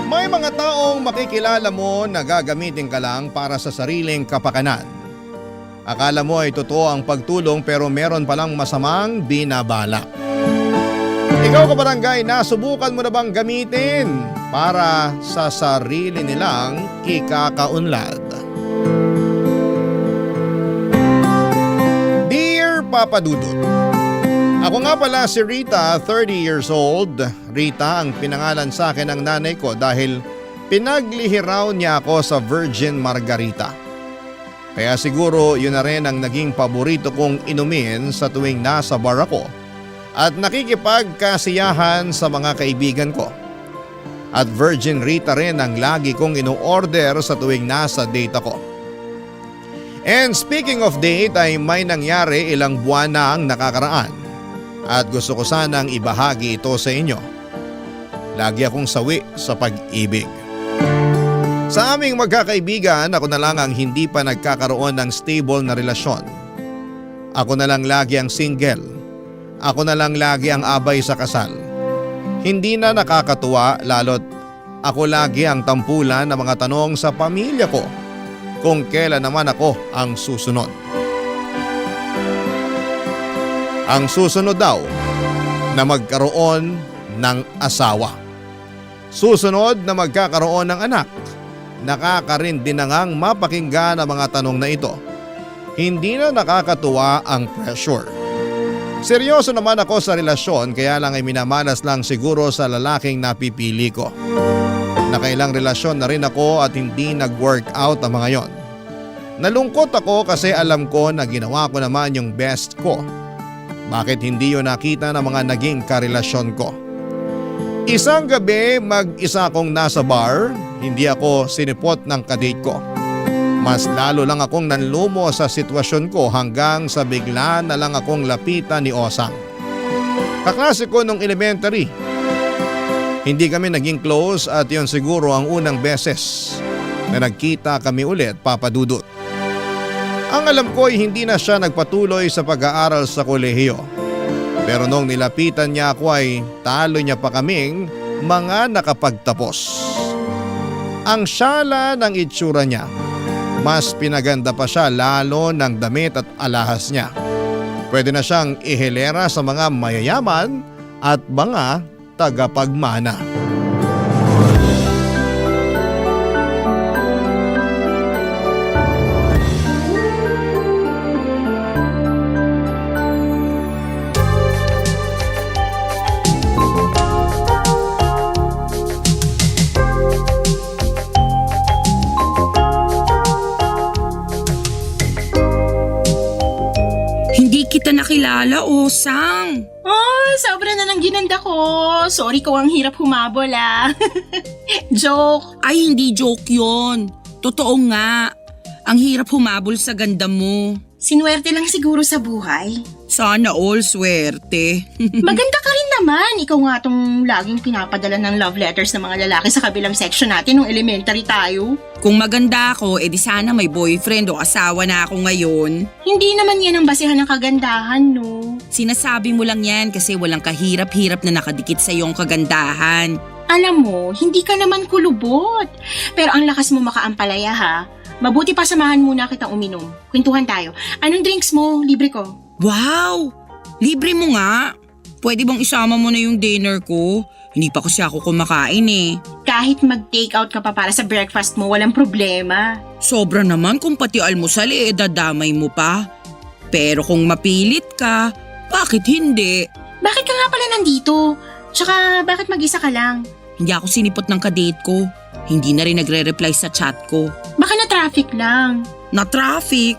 May mga taong makikilala mo na gagamitin ka lang para sa sariling kapakanan. Akala mo ay totoo ang pagtulong pero meron palang masamang binabalak. Ikaw kabarangay, nasubukan mo na bang gamitin para sa sarili nilang ikakaunlad? Dear Papa Dudut, ako nga pala si Rita, 30 years old. Rita ang pinangalan sa akin ng nanay ko dahil pinaglihiraw niya ako sa Virgin Margarita. Kaya siguro yun na rin ang naging paborito kong inumin sa tuwing nasa bar ako at nakikipagkasiyahan sa mga kaibigan ko. At Virgin Rita rin ang lagi kong ino-order sa tuwing nasa date ako. And speaking of date ay may nangyari ilang buwan na ang nakakaraan at gusto ko sanang ibahagi ito sa inyo. Lagi akong sawi sa pag-ibig. Sa aming magkakaibigan, ako na lang ang hindi pa nagkakaroon ng stable na relasyon. Ako na lang lagi ang single. Ako na lang lagi ang abay sa kasal. Hindi na nakakatuwa lalo't ako lagi ang tampulan ng mga tanong sa pamilya ko kung kailan naman ako ang susunod. Ang susunod daw na magkaroon ng asawa. Susunod na magkakaroon ng anak. Nakakarindi na ngang mapakinggan ang mga tanong na ito. Hindi na nakakatuwa ang pressure. Seryoso naman ako sa relasyon kaya lang ay minamalas lang siguro sa lalaking napipili ko. Nakailang relasyon na rin ako at hindi nag-work out ang mga yon. Nalungkot ako kasi alam ko na ginawa ko naman yung best ko. Bakit hindi yun nakita ng mga naging karelasyon ko? Isang gabi mag-isa akong nasa bar, hindi ako sinipot ng kadate ko. Mas lalo lang akong nanlumo sa sitwasyon ko hanggang sa bigla na lang akong lapitan ni Osang. Kaklase ko nung elementary. Hindi kami naging close at yon siguro ang unang beses na nagkita kami ulit, Papa Dudut. Ang alam ko ay hindi na siya nagpatuloy sa pag-aaral sa kolehiyo. Pero nung nilapitan niya ako ay talo niya pa kaming mga nakapagtapos. Ang syala ng itsura niya. Mas pinaganda pa siya lalo ng damit at alahas niya. Pwede na siyang ihilera sa mga mayayaman at mga tagapagmana. pala, Osang. Oh, sobra na ng ginanda ko. Sorry ko ang hirap humabol Joke. Ay, hindi joke yon. Totoo nga. Ang hirap humabol sa ganda mo. Sinuwerte lang siguro sa buhay. Sana all swerte. Maganda ka rin naman. Ikaw nga tong laging pinapadala ng love letters ng mga lalaki sa kabilang section natin nung elementary tayo. Kung maganda ako, edi sana may boyfriend o asawa na ako ngayon. Hindi naman yan ang basehan ng kagandahan, no? Sinasabi mo lang yan kasi walang kahirap-hirap na nakadikit sa iyong kagandahan. Alam mo, hindi ka naman kulubot. Pero ang lakas mo makaampalaya ha. Mabuti pa samahan muna kitang uminom. Kwentuhan tayo. Anong drinks mo? Libre ko. Wow! Libre mo nga. Pwede bang isama mo na yung dinner ko? Hindi pa kasi ako kumakain eh. Kahit mag-take out ka pa para sa breakfast mo, walang problema. Sobra naman kung pati almusal dadamay mo pa. Pero kung mapilit ka, bakit hindi? Bakit ka nga pala nandito? Tsaka bakit mag-isa ka lang? Hindi ako sinipot ng kadate ko. Hindi na rin nagre-reply sa chat ko. Baka na-traffic lang. Na-traffic?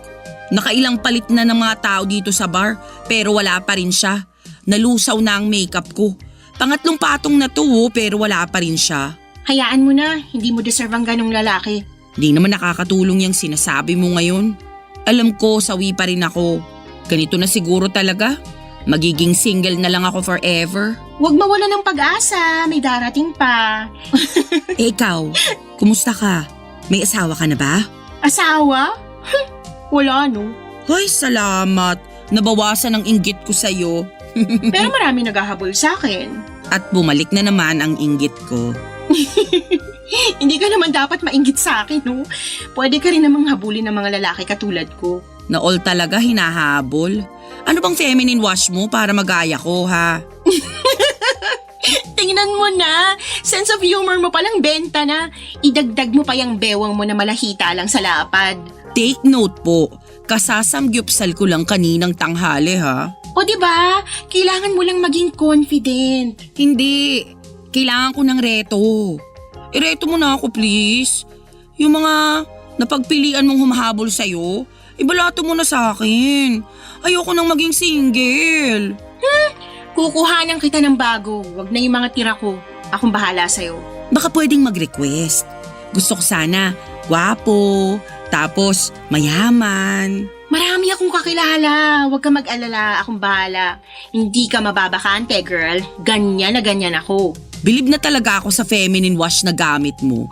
Nakailang palit na ng mga tao dito sa bar pero wala pa rin siya. Nalusaw na ang makeup ko. Pangatlong patong na to pero wala pa rin siya. Hayaan mo na, hindi mo deserve ang ganong lalaki. Hindi naman nakakatulong yung sinasabi mo ngayon. Alam ko, sawi pa rin ako. Ganito na siguro talaga. Magiging single na lang ako forever. Huwag mawala ng pag-asa, may darating pa. Ikaw, kumusta ka? May asawa ka na ba? Asawa? Wala no. Hoy, salamat. Nabawasan ang inggit ko sa'yo. Pero marami naghahabol sa akin. At bumalik na naman ang inggit ko. Hindi ka naman dapat mainggit sa akin, no? Pwede ka rin namang habulin ng mga lalaki katulad ko. Na all talaga hinahabol. Ano bang feminine wash mo para magaya ko, ha? Tingnan mo na, sense of humor mo palang benta na. Idagdag mo pa yung bewang mo na malahita lang sa lapad. Take note po, kasasamgyupsal ko lang kaninang tanghali, ha? O diba, kailangan mo lang maging confident. Hindi, kailangan ko ng reto. Ireto mo na ako, please. Yung mga napagpilian mong humahabol sa'yo, ibalato mo na sa akin. Ayoko nang maging single. Kukuhanan kita ng bago. Wag na yung mga tira ko. Akong bahala sa'yo. Baka pwedeng mag-request. Gusto ko sana, gwapo, tapos mayaman. Marami akong kakilala. Huwag ka mag-alala. Akong bahala. Hindi ka mababakante, girl. Ganyan na ganyan ako. Bilib na talaga ako sa feminine wash na gamit mo.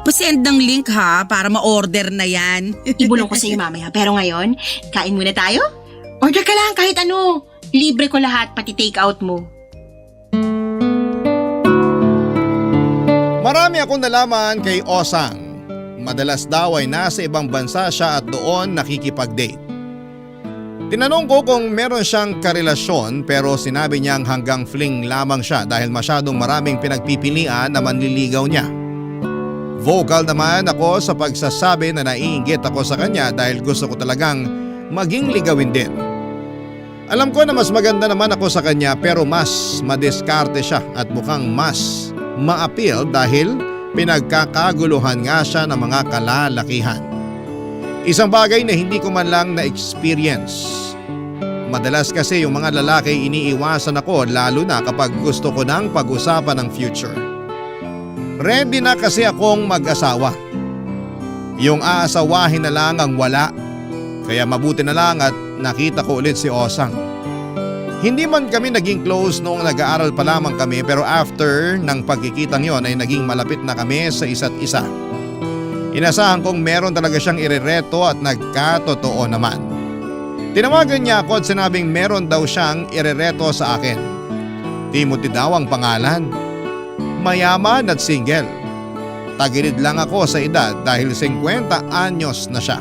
Pasend ng link ha, para ma-order na yan. Ibulong ko sa'yo mamaya. Pero ngayon, kain muna tayo? Order ka lang kahit ano. Libre ko lahat, pati take out mo. Marami akong nalaman kay Osang. Madalas daw ay nasa ibang bansa siya at doon nakikipag-date. Tinanong ko kung meron siyang karelasyon pero sinabi niyang hanggang fling lamang siya dahil masyadong maraming pinagpipilian na manliligaw niya. Vocal naman ako sa pagsasabi na naiinggit ako sa kanya dahil gusto ko talagang maging ligawin din. Alam ko na mas maganda naman ako sa kanya pero mas madiskarte siya at mukhang mas ma-appeal dahil pinagkakaguluhan nga siya ng mga kalalakihan. Isang bagay na hindi ko man lang na-experience. Madalas kasi yung mga lalaki iniiwasan ako lalo na kapag gusto ko ng pag-usapan ng future. Ready na kasi akong mag-asawa. Yung aasawahin na lang ang wala. Kaya mabuti na lang at nakita ko ulit si Osang. Hindi man kami naging close noong nag-aaral pa lamang kami pero after ng pagkikitang yon ay naging malapit na kami sa isa't isa. Inasahan kong meron talaga siyang irereto at nagkatotoo naman. Tinawagan niya ako at sinabing meron daw siyang irereto sa akin. Timothy daw ang pangalan. Mayaman at single. Tagilid lang ako sa edad dahil 50 anyos na siya.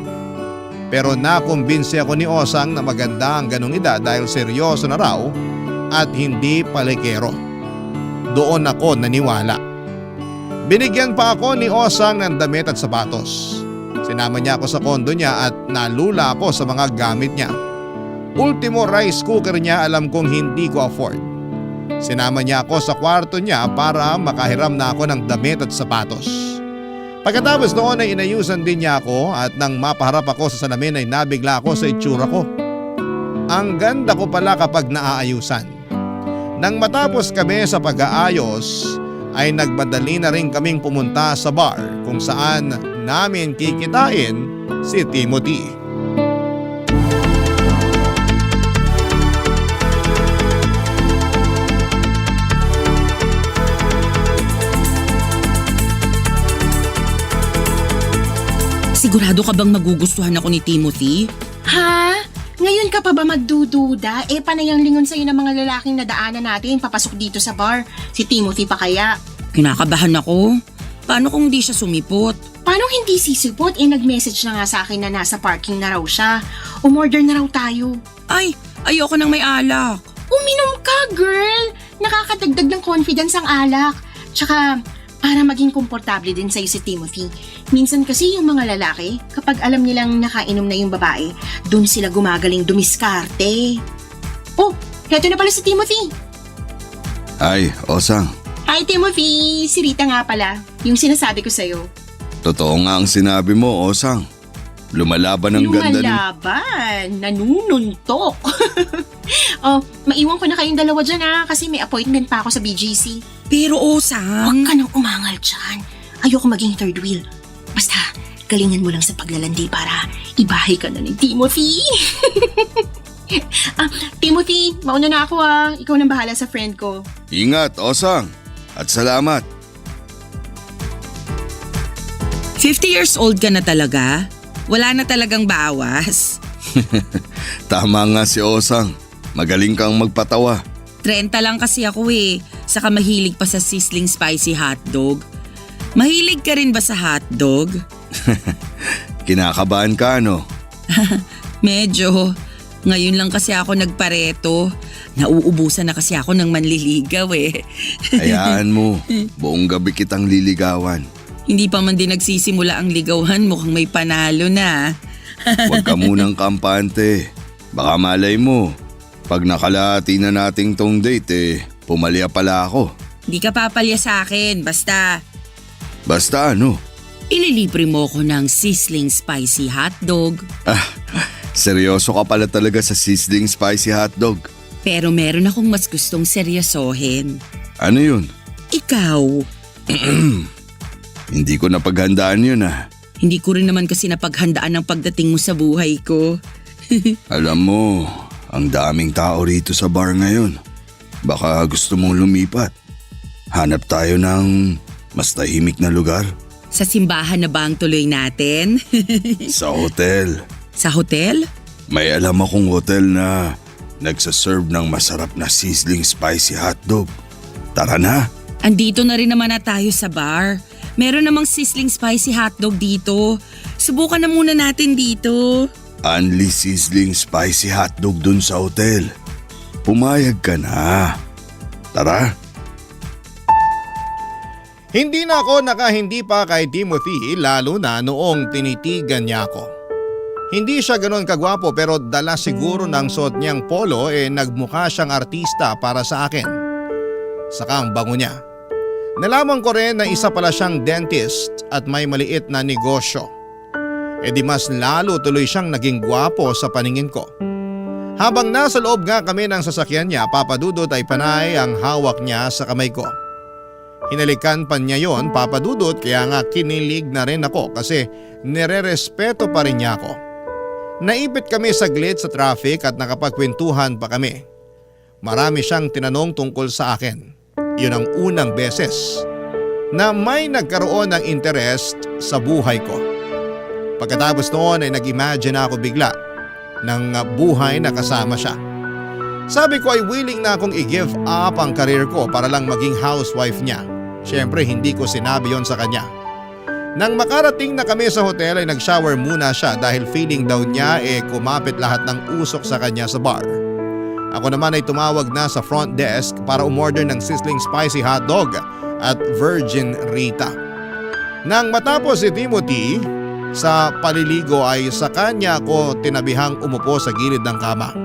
Pero nakumbinsi ako ni Osang na maganda ang ganong edad dahil seryoso na raw at hindi palikero. Doon ako naniwala. Binigyan pa ako ni Osang ng damit at sapatos. Sinama niya ako sa kondo niya at nalula ako sa mga gamit niya. Ultimo rice cooker niya alam kong hindi ko afford. Sinama niya ako sa kwarto niya para makahiram na ako ng damit at sapatos. Pagkatapos noon ay inayusan din niya ako at nang mapaharap ako sa salamin ay nabigla ako sa itsura ko. Ang ganda ko pala kapag naaayusan. Nang matapos kami sa pag-aayos ay nagmadali na rin kaming pumunta sa bar kung saan namin kikitain si Timothy. Sigurado ka bang magugustuhan ako ni Timothy? Ha? Ngayon ka pa ba magdududa? Panay ang lingon sa'yo ng mga lalaking nadaanan natin papasok dito sa bar. Si Timothy pa kaya? Kinakabahan ako. Paano kung di siya sumipot? Paano hindi sisipot? Nag-message na nga sa akin na nasa parking na raw siya. Umorder na raw tayo. Ay, ayoko nang may alak. Uminom ka, girl! Nakakadagdag ng confidence ang alak. Tsaka, para maging komportable din sa'yo si Timothy. Minsan kasi yung mga lalaki, kapag alam nilang nakainom na yung babae, dun sila gumagaling dumiskarte. Oh, heto na pala si Timothy. Ay, Osang. Hi Timothy, si Rita nga pala. Yung sinasabi ko sa'yo. Totoo nga ang sinabi mo, Osang. Lumalaban ang ganda ni... Lumalaban? Nanununtok. Oh, maiwan ko na kayong dalawa dyan kasi may appointment pa ako sa BGC. Pero Huwag Osang... ka nang umangal dyan. Ayoko maging third wheel. Basta, galingan mo lang sa paglalandi para ibahay ka na ni Timothy. Timothy, mauna na ako Ikaw nang bahala sa friend ko. Ingat, Osang. At salamat. 50 years old ka na talaga? Wala na talagang bawas. Tama nga si Osang. Magaling kang magpatawa. 30 lang kasi ako Saka mahilig pa sa sizzling spicy hotdog. Mahilig ka rin ba sa hotdog? Kinakabahan ka, no? Medyo. Ngayon lang kasi ako nagpareto. Nauubusan na kasi ako ng manliligaw Hayaan mo. Buong gabi kitang liligawan. Hindi pa man din nagsisimula ang ligawan, mukhang may panalo na. Huwag ka munang kampante. Baka malay mo. Pag nakalahati na nating tong date pumalya pala ako. Hindi ka papalya sa akin, basta Basta ano? ililibre mo ko ng sizzling spicy hotdog. Seryoso ka pala talaga sa sizzling spicy hotdog. Pero meron akong mas gustong seryosohin. Ano yun? Ikaw. Hindi ko napaghandaan yun Hindi ko rin naman kasi napaghandaan ang pagdating mo sa buhay ko. Alam mo, ang daming tao rito sa bar ngayon. Baka gusto mong lumipat. Hanap tayo ng mas tahimik na lugar. Sa simbahan na ba ang tuloy natin? Sa hotel. Sa hotel? May alam akong hotel na nagsaserve ng masarap na sizzling spicy hotdog. Tara na. Andito na rin naman na tayo sa bar. Meron namang sizzling spicy hotdog dito. Subukan na muna natin dito. Only sizzling spicy hotdog dun sa hotel. Pumayag ka na. Tara. Hindi na ako nakahindi pa kay Timothy lalo na noong tinitigan niya ako. Hindi siya ganoon kagwapo pero dala siguro ng suot niyang polo nagmukha siyang artista para sa akin. Saka ang bango niya. Nalaman ko rin na isa pala siyang dentist at may maliit na negosyo. Di mas lalo tuloy siyang naging gwapo sa paningin ko. Habang nasa loob nga kami ng sasakyan niya, Papadudot ay panay ang hawak niya sa kamay ko. Hinalikan pa niya yon, Papadudot, kaya nga kinilig na rin ako kasi nire-respeto pa rin niya ako. Naipit kami saglit sa traffic at nakapagkwentuhan pa kami. Marami siyang tinanong tungkol sa akin. Yun ang unang beses na may nagkaroon ng interest sa buhay ko. Pagkatapos noon ay nag-imagine ako bigla ng buhay na kasama siya. Sabi ko ay willing na akong i-give up ang career ko para lang maging housewife niya. Siyempre hindi ko sinabi yon sa kanya. Nang makarating na kami sa hotel ay nag-shower muna siya dahil feeling daw niya kumapit lahat ng usok sa kanya sa bar. Ako naman ay tumawag na sa front desk para umorder ng sizzling spicy hotdog at virgin Rita. Nang matapos si Timothy, sa paliligo ay sa kanya ako tinabihang umupo sa gilid ng kama.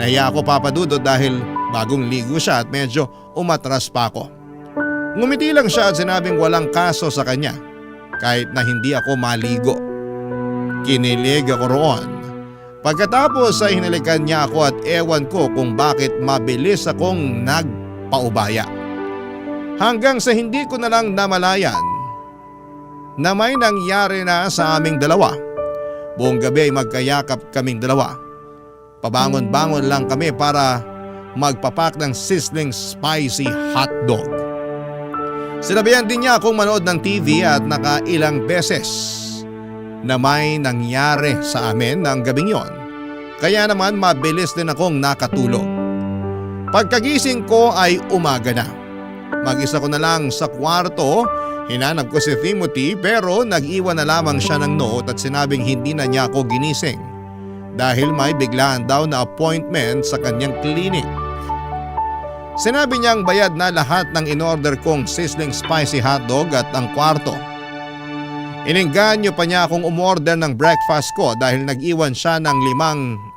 Nahiya ako, Papadudot, dahil bagong ligo siya at medyo umatras pa ako. Ngumiti lang siya at sinabing walang kaso sa kanya kahit na hindi ako maligo. Kinilig ako roon Pagkatapos ay hinalikan niya ako at ewan ko kung bakit mabilis akong nagpaubaya. Hanggang sa hindi ko na lang namalayan na may nangyari na sa aming dalawa. Buong gabi ay magkayakap kaming dalawa. Pabangon-bangon lang kami para magpapak ng sizzling spicy hotdog. Sinabihan din niya akong manood ng TV at nakailang beses na may nangyari sa amin ng gabing yon. Kaya naman mabilis din akong nakatulog. Pagkagising ko ay umaga na. Mag-isa ko na lang sa kwarto, hinanap ko si Timothy pero nag-iwan na lamang siya ng note at sinabing hindi na niya ako ginising dahil may biglaan daw na appointment sa kanyang clinic. Sinabi niyang bayad na lahat ng in-order kong sizzling spicy hotdog at ang kwarto. Inengganyo pa niya akong umorder ng breakfast ko dahil nag-iwan siya ng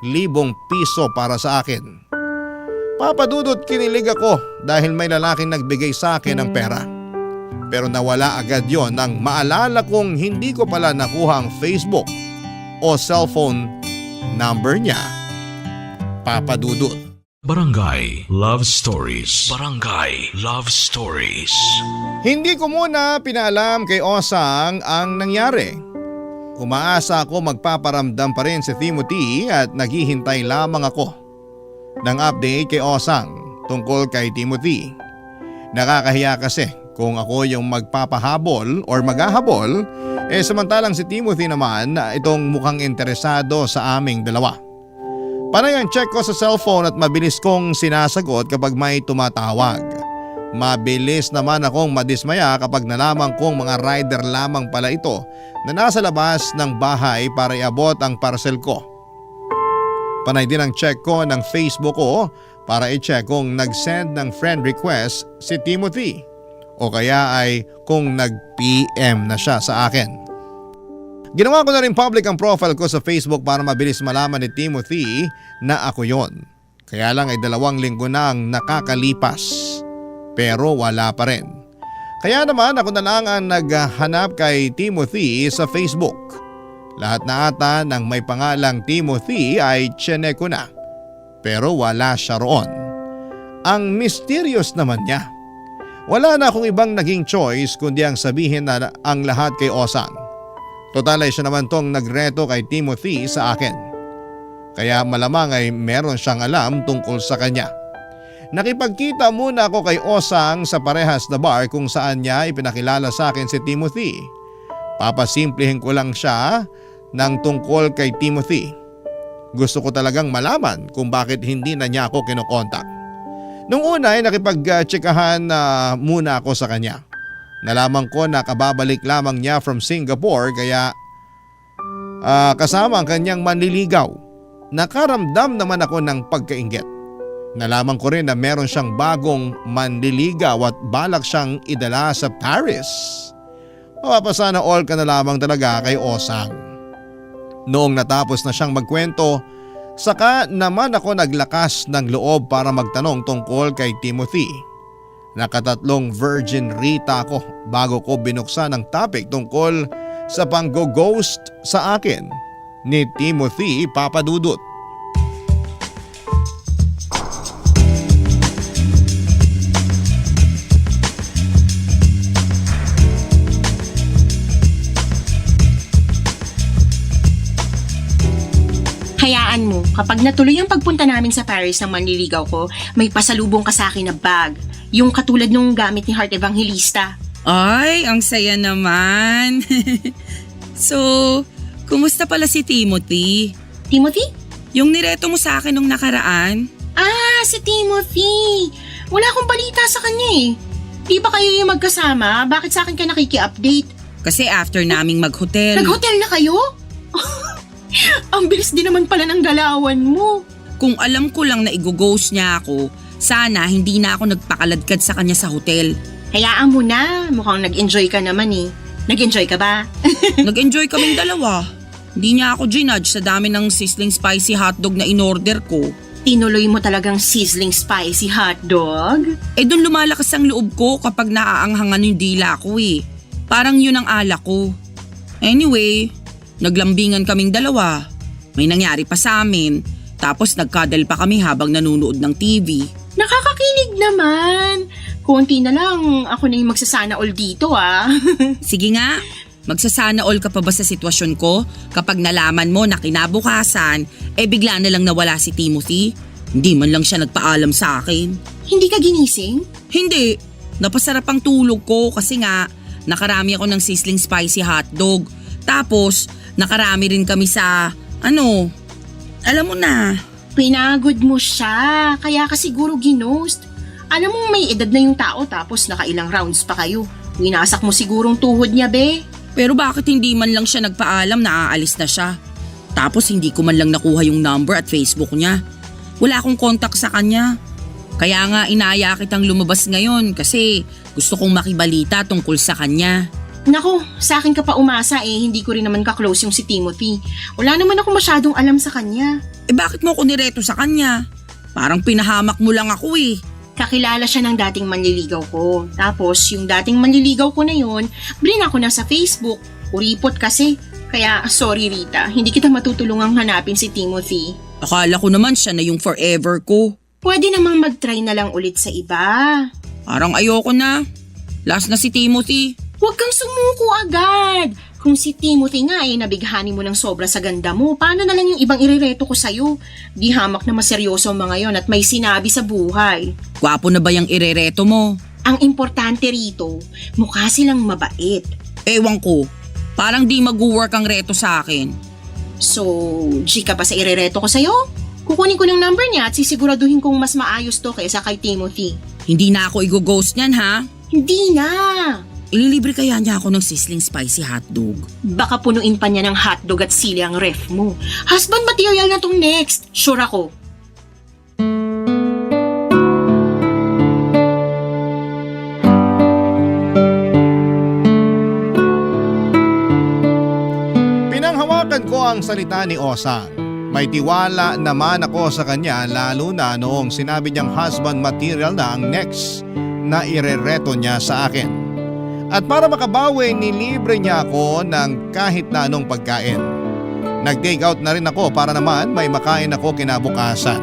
5,000 piso para sa akin. Papadudot kinilig ako dahil may lalaking nagbigay sa akin ng pera. Pero nawala agad yon nang maalala kong hindi ko pala nakuha ang Facebook o cellphone number niya. Papadudot. Barangay Love Stories. Barangay Love Stories. Hindi ko muna pinaalam kay Osang ang nangyari. Umaasa ako magpaparamdam pa rin si Timothy at naghihintay lamang ako ng update kay Osang tungkol kay Timothy. Nakakahiya kasi kung ako yung magpapahabol or maghahabol samantalang si Timothy naman itong mukhang interesado sa aming dalawa. Panay ang check ko sa cellphone at mabilis kong sinasagot kapag may tumatawag. Mabilis naman akong madismaya kapag nalaman kong mga rider lamang pala ito na nasa labas ng bahay para iabot ang parcel ko. Panay din ang check ko ng Facebook ko para i-check kung nag-send ng friend request si Timothy o kaya ay kung nag-PM na siya sa akin. Ginawa ko na rin public ang profile ko sa Facebook para mabilis malaman ni Timothy na ako yon. Kaya lang ay 2 linggo na ang nakakalipas pero wala pa rin. Kaya naman ako na lang ang naghanap kay Timothy sa Facebook. Lahat na ata ng may pangalang Timothy ay chinek ko na pero wala siya roon. Ang mysterious naman niya. Wala na akong ibang naging choice kundi ang sabihin na ang lahat kay Osang. Total ay siya naman tong nagreto kay Timothy sa akin. Kaya malamang ay meron siyang alam tungkol sa kanya. Nakipagkita muna ako kay Osang sa parehas na bar kung saan niya ipinakilala sa akin si Timothy. Papasimplihin ko lang siya ng tungkol kay Timothy. Gusto ko talagang malaman kung bakit hindi na niya ako kinokontak. Nung una ay nakipag-tsikahan muna ako sa kanya. Nalaman ko na kababalik lamang niya from Singapore kaya kasama ang kanyang manliligaw. Nakaramdam naman ako ng pagkainggit. Nalaman ko rin na meron siyang bagong manliligaw at balak siyang idala sa Paris. Mapapasana all ka na lamang talaga kay Osang. Noong natapos na siyang magkwento, saka naman ako naglakas ng loob para magtanong tungkol kay Timothy. Nakatatlong virgin Rita ako bago ko binuksan ang topic tungkol sa pang-ghost sa akin ni Timothy Papadudut. Hayaan mo, kapag natuloy ang pagpunta namin sa Paris ng manliligaw ko, may pasalubong ka sa akin na bag. Yung katulad nung gamit ni Heart Evangelista. Ay, ang saya naman. So, kumusta pala si Timothy? Timothy? Yung nireto mo sa akin nung nakaraan? Ah, si Timothy. Wala akong balita sa kanya eh. Di ba kayo yung magkasama? Bakit sa akin ka nakiki-update? Kasi after naming mag-hotel. Nag-hotel na kayo? Ang bilis din naman pala ng galawan mo. Kung alam ko lang na i-ghost niya ako, sana hindi na ako nagpakaladkad sa kanya sa hotel. Hayaan mo na, mukhang nag-enjoy ka naman eh. Nag-enjoy ka ba? Nag-enjoy kaming dalawa. Hindi niya ako ginudge sa dami ng sizzling spicy hotdog na in-order ko. Tinuloy mo talagang sizzling spicy hotdog? Doon lumalakas ang loob ko kapag naaanghangan yung dila ko eh. Parang yun ang alak ko. Anyway, naglambingan kaming dalawa. May nangyari pa sa amin. Tapos nagkadal pa kami habang nanonood ng TV. Nakakakilig naman. Konti na lang, ako na yung magsasana all dito ah. Sige nga, magsasana all ka pa ba sa sitwasyon ko kapag nalaman mo na kinabukasan, bigla na lang nawala si Timothy? Hindi man lang siya nagpaalam sa akin. Hindi ka ginising? Hindi, napasarap ang tulog ko kasi nga nakarami ako ng sizzling spicy hotdog. Tapos nakarami rin kami sa alam mo na. Pinagod mo siya, kaya ka siguro ginost. Alam mo may edad na yung tao tapos nakailang rounds pa kayo. Winasak mo sigurong tuhod niya, be. Pero bakit hindi man lang siya nagpaalam na aalis na siya? Tapos hindi ko man lang nakuha yung number at Facebook niya. Wala akong contact sa kanya. Kaya nga inaya kitang lumabas ngayon kasi gusto kong makibalita tungkol sa kanya. Nako, sa akin ka pa umasa hindi ko rin naman ka-close yung si Timothy. Wala naman ako masyadong alam sa kanya. Bakit mo ako nireto sa kanya? Parang pinahamak mo lang ako eh. Kakilala siya ng dating manliligaw ko. Tapos yung dating manliligaw ko na yun, brin ako na sa Facebook. Uripot kasi. Kaya sorry Rita, hindi kita matutulungang hanapin si Timothy. Akala ko naman siya na yung forever ko. Pwede namang mag-try na lang ulit sa iba. Parang ayoko na. Last na si Timothy. Huwag kang sumuko agad. Kung si Timothy nga nabighani mo ng sobra sa ganda mo, paano na lang yung ibang irereto ko sa'yo? Di hamak na maseryoso ang mga yon at may sinabi sa buhay. Gwapo na ba yung irereto mo? Ang importante rito, mukha silang mabait. Ewan ko, parang di mag-work ang reto sa akin. So, G ka ba sa irereto ko sa'yo? Kukunin ko ng number niya at sisiguraduhin kong mas maayos to kaysa kay Timothy. Hindi na ako i-ghost niyan ha? Hindi na. Ililibre kaya niya ako ng sizzling spicy hotdog. Baka punuin pa niya ng hotdog at sili ang ref mo. Husband material na tong next. Sure ako. Pinanghawakan ko ang salita ni Osang. May tiwala naman ako sa kanya lalo na noong sinabi niyang husband material na ang next na irereto niya sa akin. At para makabawi, nilibre niya ako ng kahit na anong pagkain. Nag-take out na rin ako para naman may makain ako kinabukasan.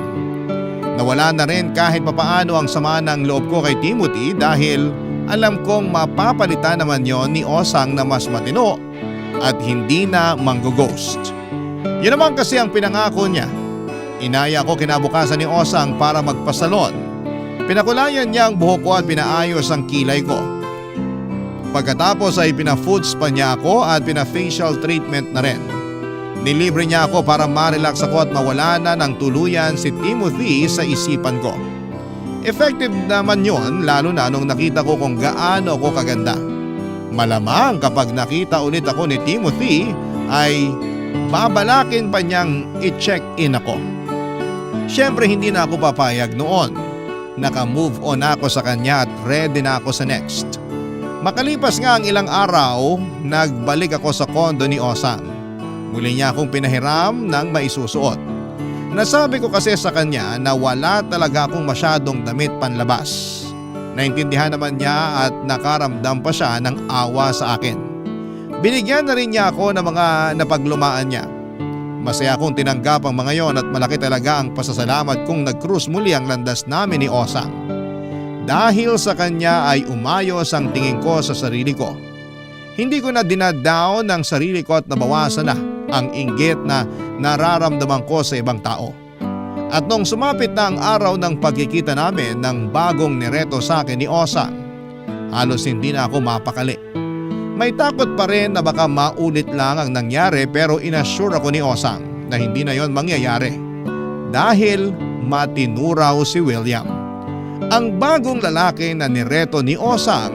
Nawala na rin kahit papaano ang sama ng loob ko kay Timothy dahil alam kong mapapalitan naman yon ni Osang na mas matino at hindi na manggo-ghost. Yun naman kasi ang pinangako niya. Inaya ko kinabukasan ni Osang para magpasalon. Pinakulayan niya ang buhok ko at pinaayos ang kilay ko. Pagkatapos ay pina-foods pa niya ako at pina-facial treatment na rin. Nilibre niya ako para ma-relax ako at mawala na ng tuluyan si Timothy sa isipan ko. Effective naman yun lalo na nung nakita ko kung gaano ako kaganda. Malamang kapag nakita ulit ako ni Timothy ay babalakin pa niyang i-check-in ako. Siyempre hindi na ako papayag noon. Naka-move on ako sa kanya at ready na ako sa next. Makalipas nga ang ilang araw, nagbalik ako sa kondo ni Osang. Muli niya akong pinahiram ng maisusuot. Nasabi ko kasi sa kanya na wala talaga akong masyadong damit panlabas. Naintindihan naman niya at nakaramdam pa siya ng awa sa akin. Binigyan na rin niya ako ng mga napaglumaan niya. Masaya akong tinanggap ang mga yon at malaki talaga ang pasasalamat kung nag-cruise muli ang landas namin ni Osang. Dahil sa kanya ay umayos ang tingin ko sa sarili ko. Hindi ko na dinadown ang sarili ko at nabawasan na ang inggit na nararamdaman ko sa ibang tao. At nung sumapit na ang araw ng pagkikita namin ng bagong nireto sa akin ni Osang, halos hindi na ako mapakali. May takot pa rin na baka maulit lang ang nangyari pero inassure ako ni Osang na hindi na yon mangyayari. Dahil matinuraw si William. Ang bagong lalaki na nireto ni Osang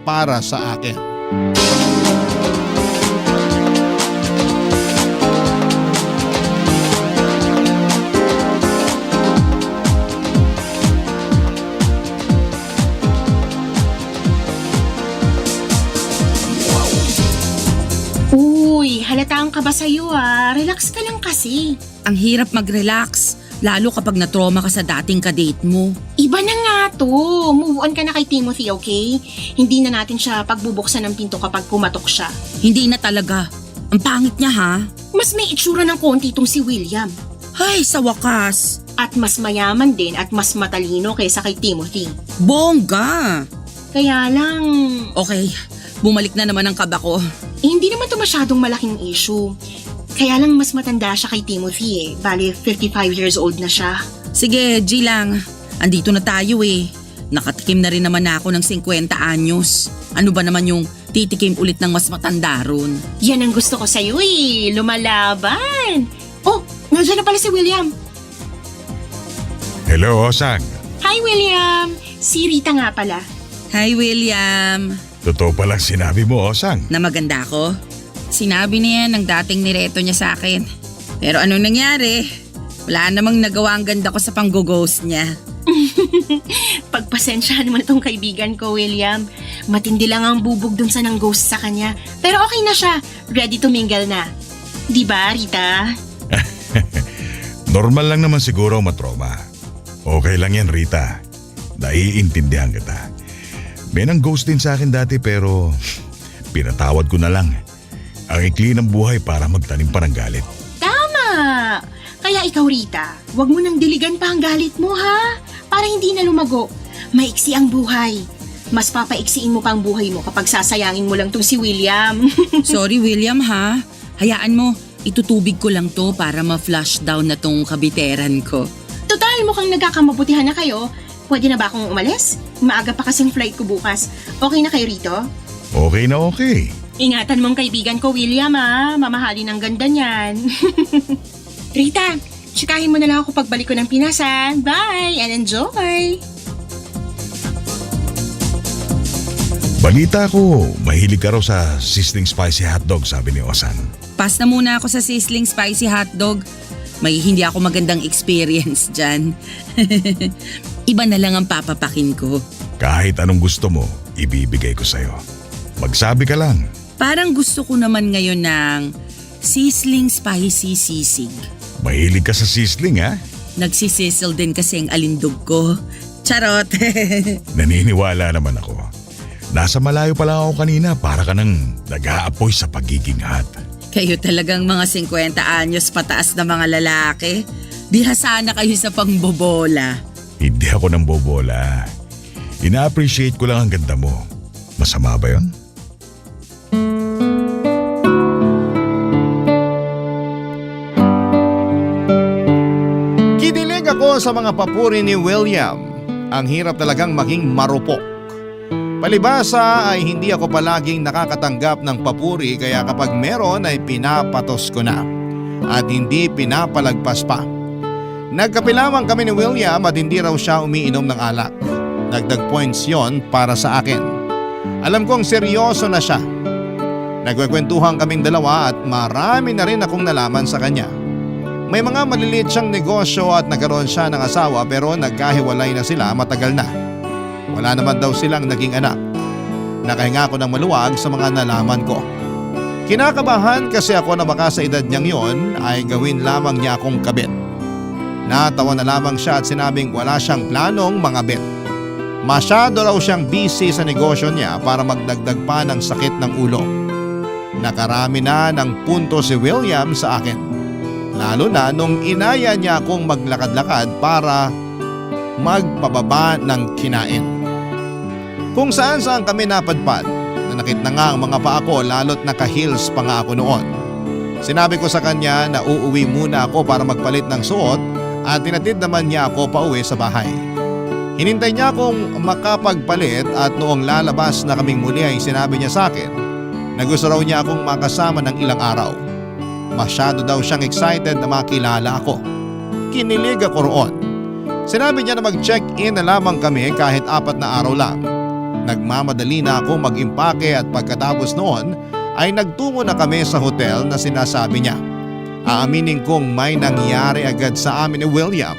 para sa akin. Uy, halata ang kaba sa'yo Relax ka lang kasi. Ang hirap mag-relax, lalo kapag na-trauma ka sa dating kadate mo. Iba na nga to. Move on ka na kay Timothy, okay? Hindi na natin siya pagbubuksan ng pinto kapag pumatok siya. Hindi na talaga. Ang pangit niya ha. Mas may itsura ng konti itong si William. Ay, sa wakas. At mas mayaman din at mas matalino kaysa kay Timothy. Bongga. Kaya lang, Okay, bumalik na naman ang kaba ko. hindi naman ito masyadong malaking issue. Kaya lang mas matanda siya kay Timothy eh. Bale, 55 years old na siya. Sige, G lang. Andito na tayo eh. Nakatikim na rin naman ako ng 50 anyos. Ano ba naman yung titikim ulit ng mas matanda ron? Yan ang gusto ko sa'yo eh. Lumalaban. Oh, nandiyan na pala si William. Hello, Osang. Hi, William. Si Rita nga pala. Hi, William. Totoo palang sinabi mo, Osang. Na maganda ako? Sinabi niya ng dating nireto niya sa akin. Pero anong nangyari? Wala namang nagawa ang ganda ko sa pang-ghost niya. Pagpasensyahan mo na tong kaibigan ko, William. Matindi lang ang bubog dun sa nang ghost sa kanya. Pero okay na siya. Ready to mingle na. Di ba, Rita? Normal lang naman siguro matroma. Okay lang yan, Rita. Naiintindihan kita. May nang ghost din sa akin dati pero pinatawad ko na lang. Ang ikli ng buhay para magtanim pa ng galit. Tama! Kaya ikaw, Rita, wag mo nang diligan pa ang galit mo, ha? Para hindi na lumago. Maiksi ang buhay. Mas papaiksiin mo pa ang buhay mo kapag sasayangin mo lang tong si William. Sorry, William ha. Hayaan mo, itutubig ko lang to para ma-flush down na tong kabiteran ko. Total, mukhang nagkakamabutihan na kayo. Pwede na ba akong umalis? Maaga pa kasing flight ko bukas. Okay na kayo rito? Okay na okay. Ingatan mong kaibigan ko, William, ha? Mamahalin ang ganda niyan. Rita, tsikahin mo na lang ako pagbalik ko ng Pinas, ha? Bye and enjoy! Balita ko, mahilig ka raw sa sizzling spicy hotdog, sabi ni Osang. Pass na muna ako sa sizzling spicy hotdog. May hindi ako magandang experience dyan. Iba na lang ang papapakin ko. Kahit anong gusto mo, ibibigay ko sa'yo. Magsabi ka lang. Parang gusto ko naman ngayon ng sizzling spicy sisig. Mahilig ka sa sizzling, ha? Nagsisizzle din kasi ang alindog ko. Charot! Naniniwala naman ako. Nasa malayo pa lang ako kanina para ka nang nag-aapoy sa pagiging hot. Kayo talagang mga 50 anyos pataas na mga lalaki. Bihasa na kayo sa pangbobola. Hindi ako nang bobola. Ina-appreciate ko lang ang ganda mo. Masama ba yun? Kinilig ako sa mga papuri ni William. Ang hirap talagang maging marupok. Palibasa ay hindi ako palaging nakakatanggap ng papuri kaya kapag meron ay pinapatos ko na at hindi pinapalagpas pa. Nagkape lamang kami ni William at hindi raw siya umiinom ng alak. Dagdag points yon para sa akin. Alam kong seryoso na siya. Nagkwekwentuhan kaming dalawa at marami na rin akong nalaman sa kanya. May mga maliliit siyang negosyo at nagkaroon siya ng asawa pero nagkahiwalay na sila matagal na. Wala naman daw silang naging anak. Nakahinga ako ng maluwag sa mga nalaman ko. Kinakabahan kasi ako na baka sa edad niyang yon ay gawin lamang niya akong kabit. Natawa na lamang siya at sinabing wala siyang planong mangabit. Masyado raw siyang busy sa negosyo niya para magdagdag pa ng sakit ng ulo. Nakarami na ng punto si William sa akin. Lalo na nung inaya niya akong maglakad-lakad para magpababa ng kinain. Kung saan kami napadpad, nanakit na nga ang mga paa ko lalo't naka-heels pa nga ako noon. Sinabi ko sa kanya na uuwi muna ako para magpalit ng suot at tinatid naman niya ako pauwi sa bahay. Hinintay niya akong makapagpalit at noong lalabas na kaming muli ay sinabi niya sa akin na gusto raw niya akong makasama ng ilang araw. Masyado daw siyang excited na makilala ako. Kinilig ako roon. Sinabi niya na mag-check-in na lamang kami kahit 4 na araw lang. Nagmamadali na ako mag-impake at pagkatapos noon ay nagtungo na kami sa hotel na sinasabi niya. Aaminin kong may nangyari agad sa amin ni William.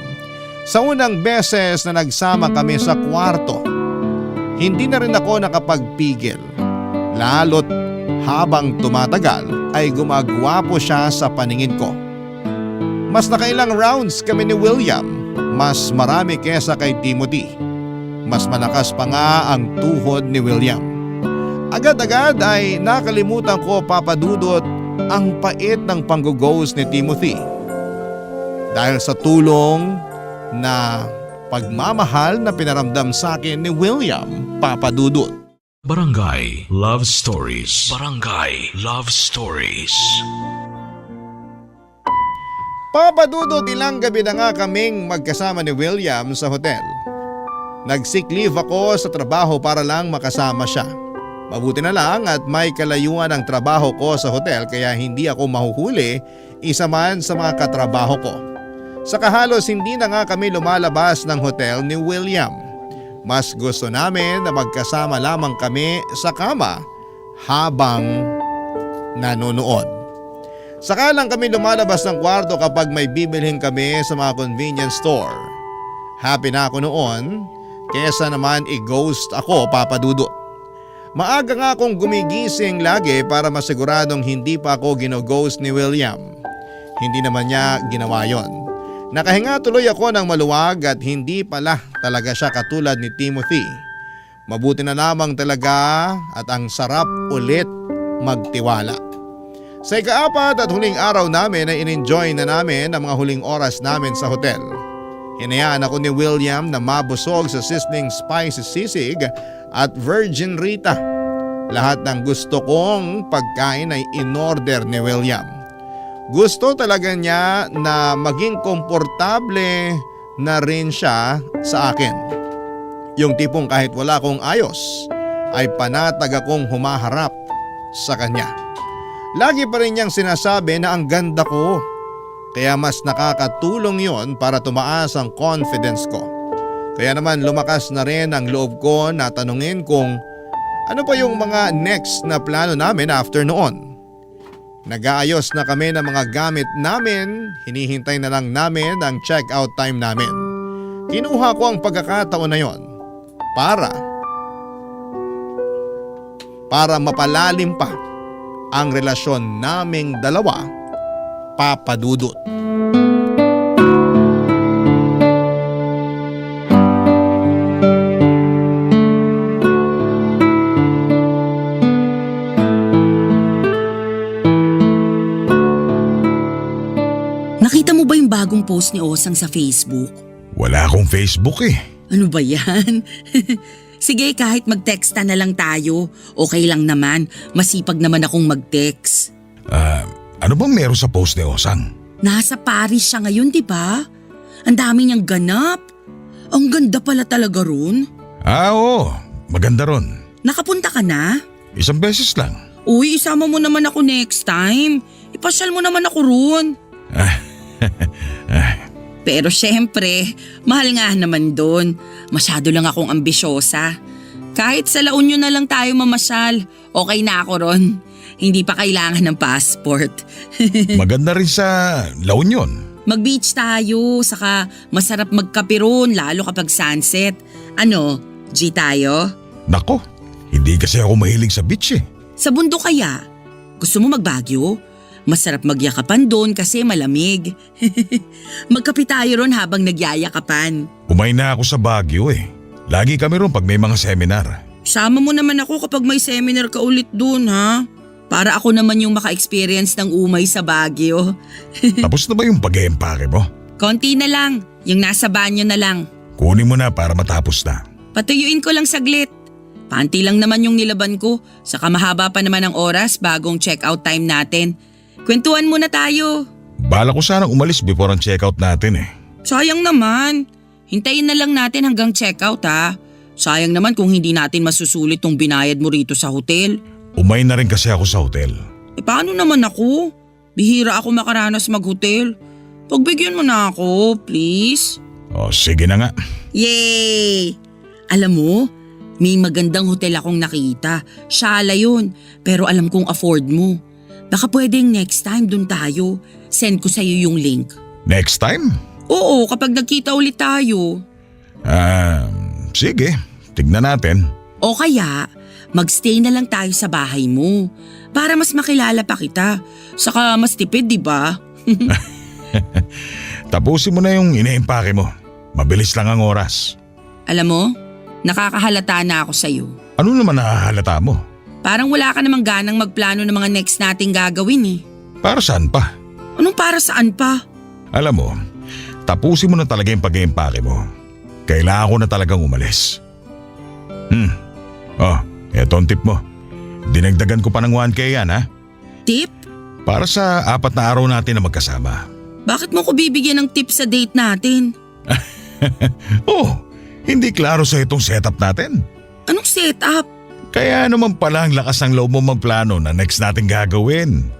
Sa unang beses na nagsama kami sa kwarto, hindi na rin ako nakapagpigil. Lalo't habang tumatagal ay gumagwapo siya sa paningin ko. Mas nakailang rounds kami ni William, mas marami kesa kay Timothy. Mas malakas pa nga ang tuhod ni William. Agad-agad ay nakalimutan ko papadudot ang pait ng pang-ghost ni Timothy. Dahil sa tulong na pagmamahal na pinaramdam sa akin ni William, Papa Dudut. Barangay Love Stories. Barangay Love Stories. Papa Dudut, ilang gabi na nga kaming magkasama ni William sa hotel. Nag-sick leave ako sa trabaho para lang makasama siya. Mabuti na lang at may kalayuan ang trabaho ko sa hotel kaya hindi ako mahuhuli isa man sa mga katrabaho ko. Saka halos hindi na nga kami lumalabas ng hotel ni William. Mas gusto namin na magkasama lamang kami sa kama habang nanonood. Saka lang kami lumalabas ng kwarto kapag may bibilhin kami sa mga convenience store. Happy na ako noon kesa naman i-ghost ako, Papa Dudut. Maaga nga akong gumigising lagi para masiguradong hindi pa ako gino-ghost ni William. Hindi naman niya ginawa yon. Nakahinga tuloy ako ng maluwag at hindi pala talaga siya katulad ni Timothy. Mabuti na lamang talaga at ang sarap ulit magtiwala. Sa ika-4 at huling araw namin ay in-enjoy na namin ang mga huling oras namin sa hotel. Hinayaan ako ni William na mabusog sa sizzling spicy sisig at Virgin Rita. Lahat ng gusto kong pagkain ay in-order ni William. Gusto talaga niya na maging komportable na rin siya sa akin. Yung tipong kahit wala akong ayos ay panatag akong humaharap sa kanya. Lagi pa rin niyang sinasabi na ang ganda ko. Kaya mas nakakatulong yon para tumaas ang confidence ko. Kaya naman lumakas na rin ang loob ko na tanungin kung ano pa yung mga next na plano namin after noon. Nag-aayos na kami ng mga gamit namin, hinihintay na lang namin ang check-out time namin. Kinuha ko ang pagkakataon na yon para mapalalim pa ang relasyon naming dalawa, Papa Dudut. Nakita mo ba yung bagong post ni Osang sa Facebook? Wala akong Facebook eh. Ano ba yan? Sige, kahit mag-texta na lang tayo. Okay lang naman. Masipag naman akong mag-text. Ano bang meron sa post ni Osang? Nasa Paris siya ngayon, di ba? Ang dami niyang ganap. Ang ganda pala talaga ron. Oo. Maganda ron. Nakapunta ka na? Isang beses lang. Uy, isama mo naman ako next time. Ipasyal mo naman ako ron. Pero syempre, mahal nga naman doon. Masyado lang akong ambisyosa. Kahit sa La Union na lang tayo mamasyal, okay na ako ron. Hindi pa kailangan ng passport. Maganda rin sa La Union. Mag-beach tayo, saka masarap magkape ron, lalo kapag sunset. Ano, G tayo? Nako, hindi kasi ako mahilig sa beach eh. Sa bundok kaya? Gusto mo mag-Baguio? Masarap magyakapan doon kasi malamig. Magkape tayo ron habang nagyayakapan. Umay na ako sa Baguio eh. Lagi kami ron pag may mga seminar. Sama mo naman ako kapag may seminar ka ulit doon, ha? Para ako naman yung maka-experience ng umay sa Baguio. Tapos na ba yung pag-eempake mo? Konti na lang, yung nasa banyo na lang. Kunin mo na para matapos na. Patuyuin ko lang saglit. Panty lang naman yung nilaban ko, saka mahaba pa naman ang oras bagong check-out time natin. Kwentuhan muna tayo. Bala ko sanang umalis before ang check-out natin eh. Sayang naman. Hintayin na lang natin hanggang check-out, ha. Sayang naman kung hindi natin masusulit tong binayad mo rito sa hotel. Umay na rin kasi ako sa hotel. Paano naman ako? Bihira ako makaranas mag-hotel. Pagbigyan mo na ako, please. Sige na nga. Yay! Alam mo, may magandang hotel akong nakita. Shala yun, pero alam kong afford mo. Baka pwedeng next time dun tayo. Send ko sa'yo yung link. Next time? Oo, kapag nagkita ulit tayo. Sige. Tignan natin. O kaya, magstay na lang tayo sa bahay mo. Para mas makilala pa kita. Saka mas tipid, di ba? Tapusin mo na yung ine-empake mo. Mabilis lang ang oras. Alam mo, nakakahalata na ako sa'yo. Ano naman nakahalata mo? Parang wala ka namang ganang magplano ng mga next nating gagawin eh. Para saan pa? Anong para saan pa? Alam mo, tapusin mo na talaga yung pag-iimpake mo. Kailangan ko na talagang umalis. Eto ang tip mo. Dinagdagan ko pa ng 1K yan, ha? Tip? Para sa 4 na araw natin na magkasama. Bakit mo ko bibigyan ng tip sa date natin? Hindi klaro sa itong setup natin. Anong setup? Kaya naman pala ang lakas ng loob mo magplano na next natin gagawin.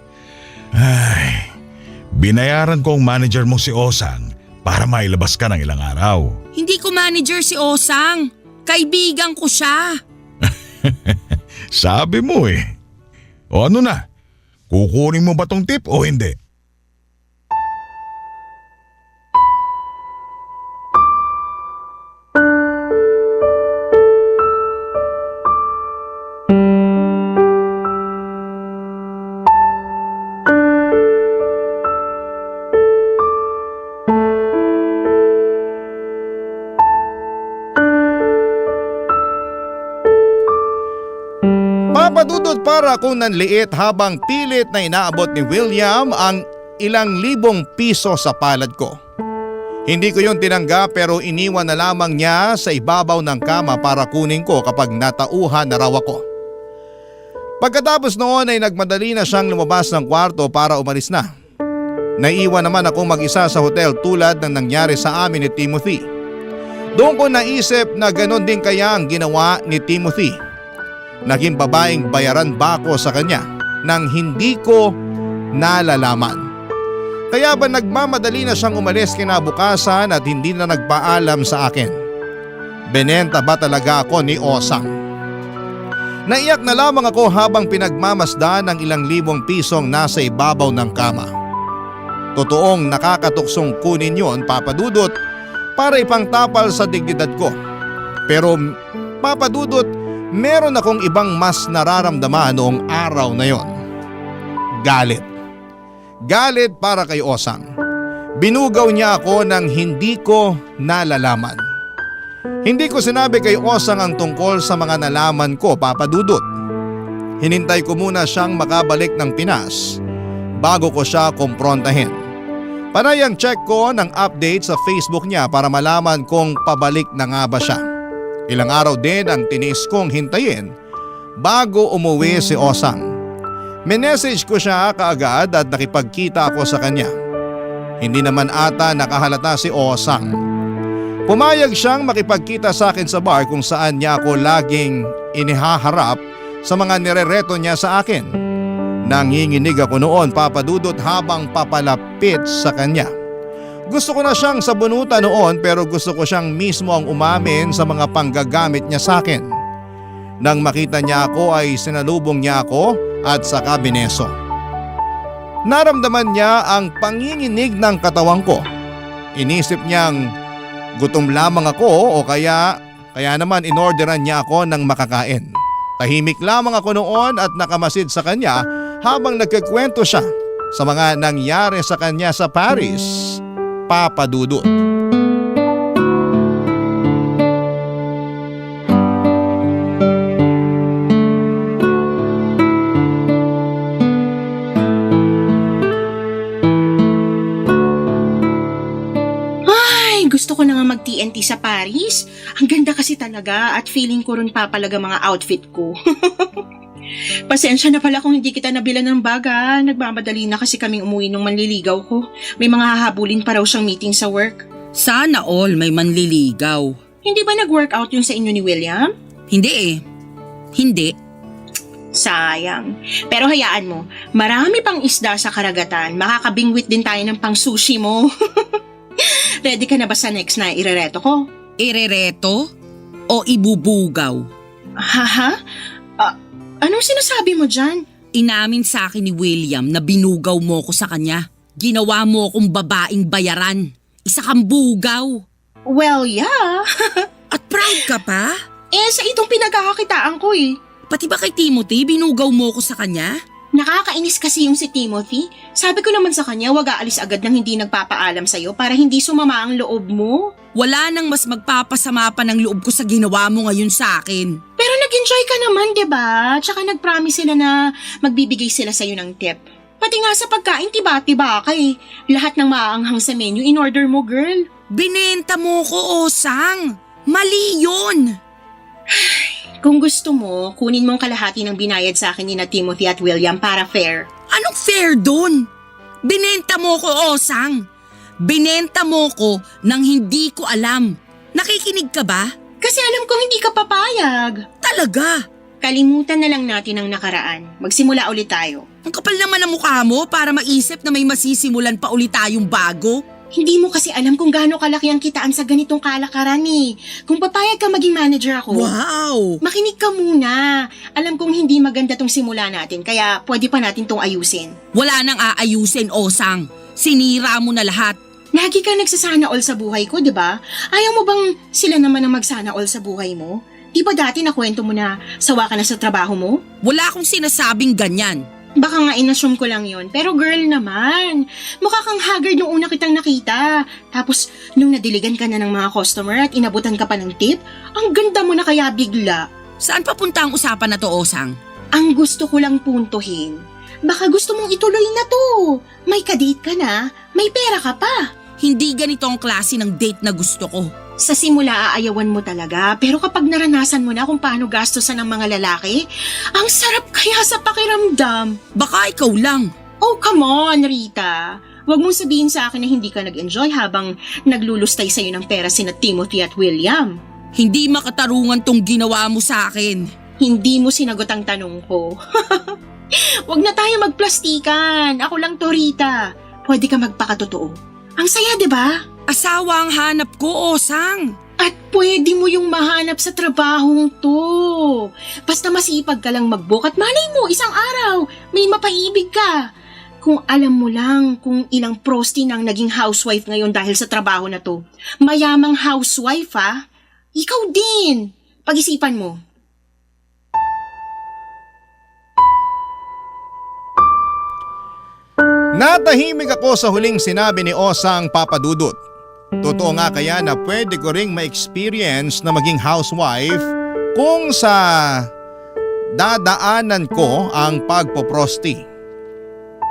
Ay, binayaran ko ang manager mo si Osang para mailabas ka ng ilang araw. Hindi ko manager si Osang. Kaibigan ko siya. Sabi mo eh. O ano na? Kukunin mo ba tong tip o hindi? Papadudot para kung nanliit habang pilit na inaabot ni William ang ilang libong piso sa palad ko. Hindi ko yun tinanggap pero iniwan na lamang niya sa ibabaw ng kama para kunin ko kapag natauhan na raw ako. Pagkatapos noon ay nagmadali na siyang lumabas ng kwarto para umalis na. Naiwan naman akong mag-isa sa hotel tulad ng nangyari sa amin ni Timothy. Doon ko naisip na ganon din kaya ang ginawa ni Timothy. Naging babaeng bayaran ba ako sa kanya nang hindi ko nalalaman. Kaya ba nagmamadali na siyang umalis kinabukasan at hindi na nagpaalam sa akin? Benenta ba talaga ako ni Osang? Naiyak na lamang ako habang pinagmamasdan ng ilang libong pisong nasa ibabaw ng kama. Totoong nakakatuksong kunin yon, Papadudot, para ipangtapal sa dignidad ko. Pero Papadudot, meron akong ibang mas nararamdaman noong araw na yon. Galit. Galit para kay Osang. Binugaw niya ako nang hindi ko nalalaman. Hindi ko sinabi kay Osang ang tungkol sa mga nalaman ko, Papadudot. Hinintay ko muna siyang makabalik ng Pinas bago ko siya kumprontahin. Panay ang check ko ng update sa Facebook niya para malaman kung pabalik na nga ba siya. Ilang araw din ang tinis kong hintayin bago umuwi si Osang. Minessage ko siya kaagad at nakipagkita ako sa kanya. Hindi naman ata nakahalata si Osang. Pumayag siyang makipagkita sa akin sa bar kung saan niya ako laging inihaharap sa mga nirereto niya sa akin. Nanginginig ako noon, Papadudot, habang papalapit sa kanya. Gusto ko na siyang sabunutan noon pero gusto ko siyang mismo ang umamin sa mga panggagamit niya sa akin. Nang makita niya ako ay sinalubong niya ako at saka bineso. Naramdaman niya ang panginginig ng katawan ko. Inisip niyang gutom lamang ako o kaya naman inorderan niya ako ng makakain. Tahimik lamang ako noon at nakamasid sa kanya habang nagkikwento siya sa mga nangyari sa kanya sa Paris, Papadudot. Ay, gusto ko na nga mag-TNT sa Paris. Ang ganda kasi talaga at feeling ko rin papalaga mga outfit ko. Pasensya na pala kung hindi kita nabilan ng baga. Nagmamadali na kasi kaming umuwi nung manliligaw ko. May mga hahabulin pa raw siyang meeting sa work. Sana all may manliligaw. Hindi ba nag-workout yung sa inyo ni William? Hindi eh. Hindi. Sayang. Pero hayaan mo, marami pang isda sa karagatan. Makakabingwit din tayo ng pang sushi mo. Ready ka na ba sa next na irereto ko? Irereto? O ibubugaw? Haha? Anong sinasabi mo dyan? Inamin sa akin ni William na binugaw mo ko sa kanya. Ginawa mo akong babaeng bayaran. Isa kang bugaw. Well, yeah. At proud ka pa? Sa itong pinagkakakitaan ko eh. Pati ba kay Timothy binugaw mo ko sa kanya? Nakakainis kasi yung si Timothy. Sabi ko naman sa kanya, wag aalis agad nang hindi nagpapaalam sa'yo para hindi sumama ang loob mo. Wala nang mas magpapasama pa ng loob ko sa ginawa mo ngayon sa akin. Pero Nag-enjoy ka naman, diba? Tsaka nag-promise sila na magbibigay sila sa'yo ng tip. Pati nga sa pagkain, tiba-tiba ka eh. Lahat ng maaanghang sa menu, in-order mo, girl. Binenta mo ko, Osang. Mali yun. Kung gusto mo, kunin mo ang kalahati ng binayad sa akin ni na Timothy at William para fair. Anong fair dun? Binenta mo ko, Osang. Binenta mo ko nang hindi ko alam. Nakikinig ka ba? Kasi alam kong hindi ka papayag. Talaga? Kalimutan na lang natin ang nakaraan. Magsimula ulit tayo. Ang kapal naman ang mukha mo para maisip na may masisimulan pa ulit tayong bago. Hindi mo kasi alam kung gaano kalaki ang kitaan sa ganitong kalakaran eh. Kung papayag ka maging manager ako. Wow! Makinig ka muna. Alam kong hindi maganda tong simula natin, kaya pwede pa natin tong ayusin. Wala nang aayusin, Osang. Sinira mo na lahat. Lagi ka nagsasana all sa buhay ko, di ba? Ayaw mo bang sila naman ang magsana all sa buhay mo? Di ba dati nakwento mo na sawa ka na sa trabaho mo? Wala akong sinasabing ganyan. Baka nga inassume ko lang yon, pero girl naman, mukha kang haggard nung una kitang nakita. Tapos nung nadiligan ka na ng mga customer at inabutan ka pa ng tip, ang ganda mo na kaya bigla. Saan papunta ang usapan na to, Osang? Ang gusto ko lang puntuhin, baka gusto mong ituloy na to. May kadate ka na, may pera ka pa. Hindi ganito ang klase ng date na gusto ko. Sa simula aayawan mo talaga, pero kapag naranasan mo na kung paano gastosan ng mga lalaki, ang sarap kaya sa pakiramdam. Baka ikaw lang. Oh, come on, Rita. Huwag mong sabihin sa akin na hindi ka nag-enjoy habang naglulustay sa'yo ng pera sina Timothy at William. Hindi makatarungan tong ginawa mo sa akin. Hindi mo sinagot ang tanong ko. Huwag na tayo magplastikan. Ako lang to, Rita. Pwede ka magpakatotoo. Ang saya, di ba? Asawa ang hanap ko, Osang. At pwede mo yung mahanap sa trabahong to. Basta masipag ka lang mag-book at malay mo, isang araw, may mapaibig ka. Kung alam mo lang kung ilang prosti nang naging housewife ngayon dahil sa trabaho na to. Mayamang housewife ha? Ikaw din. Pag-isipan mo. Natahimik ako sa huling sinabi ni Osang Papadudot. Totoo nga kaya na pwede ko ring ma-experience na maging housewife kung sa dadaanan ko ang pagpoprosti.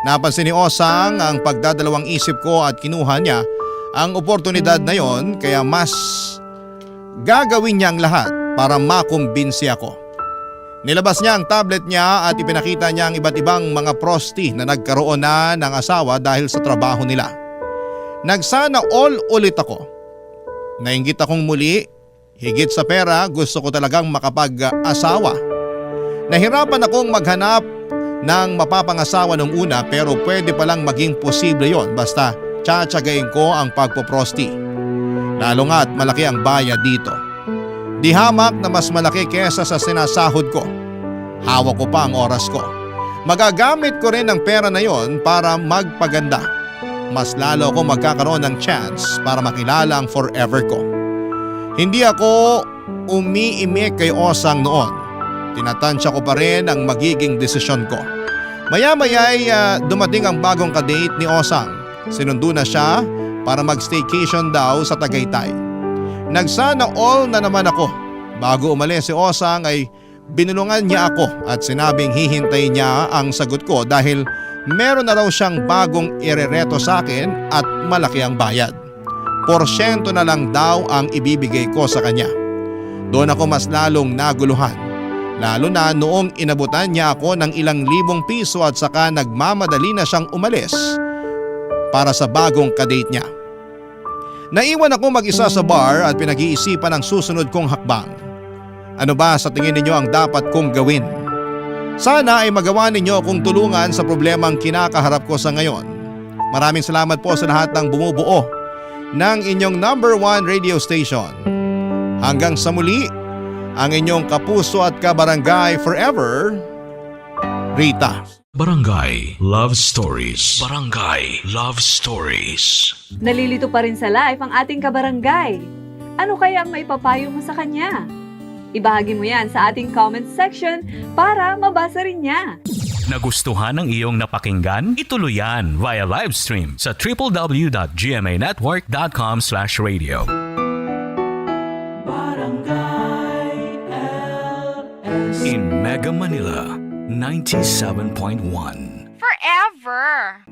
Napansin ni Osang ang pagdadalawang isip ko at kinuha niya ang oportunidad na yon, kaya mas gagawin niya ang lahat para makumbinsi ako. Nilabas niya ang tablet niya at ipinakita niya ang iba't ibang mga prosti na nagkaroon na ng asawa dahil sa trabaho nila. Nagsana all ulit ako. Nainggit akong muli, higit sa pera gusto ko talagang makapag-asawa. Nahirapan akong maghanap ng mapapangasawa nung una pero pwede palang maging posible yon basta tsatsagain ko ang pagpoprosti. Lalo nga at malaki ang bayad dito. Di hamak na mas malaki kesa sa sinasahod ko. Hawak ko pa ang oras ko. Magagamit ko rin ang pera na yon para magpaganda. Mas lalo ako magkakaroon ng chance para makilala ang forever ko. Hindi ako umiimik kay Osang noon. Tinatansya ko pa rin ang magiging desisyon ko. Maya-maya ay dumating ang bagong kadate ni Osang. Sinundo na siya para mag-staycation daw sa Tagaytay. Nagsana all na naman ako. Bago umalis si Osang ay binulungan niya ako at sinabing hihintay niya ang sagot ko dahil meron na raw siyang bagong irereto sa akin at malaki ang bayad. Porsyento na lang daw ang ibibigay ko sa kanya. Doon ako mas lalong naguluhan. Lalo na noong inabutan niya ako ng ilang libong piso at saka nagmamadali na siyang umalis para sa bagong kadate niya. Naiwan ako mag-isa sa bar at pinag-iisipan ang susunod kong hakbang. Ano ba sa tingin ninyo ang dapat kong gawin? Sana ay magawa ninyo akong tulungan sa problemang kinakaharap ko sa ngayon. Maraming salamat po sa lahat ng bumubuo ng inyong #1 radio station. Hanggang sa muli, ang inyong kapuso at kabarangay forever, Rita. Barangay Love Stories. Barangay Love Stories. Nalilito pa rin sa life ang ating kabarangay. Ano kaya ang maipapayo mo sa kanya? Ibahagi mo yan sa ating comment section para mabasa rin niya. Nagustuhan ng iyong napakinggan? Ituloy yan via live stream sa www.gmanetwork.com/radio. Barangay LS Mega Manila 97.1. Forever.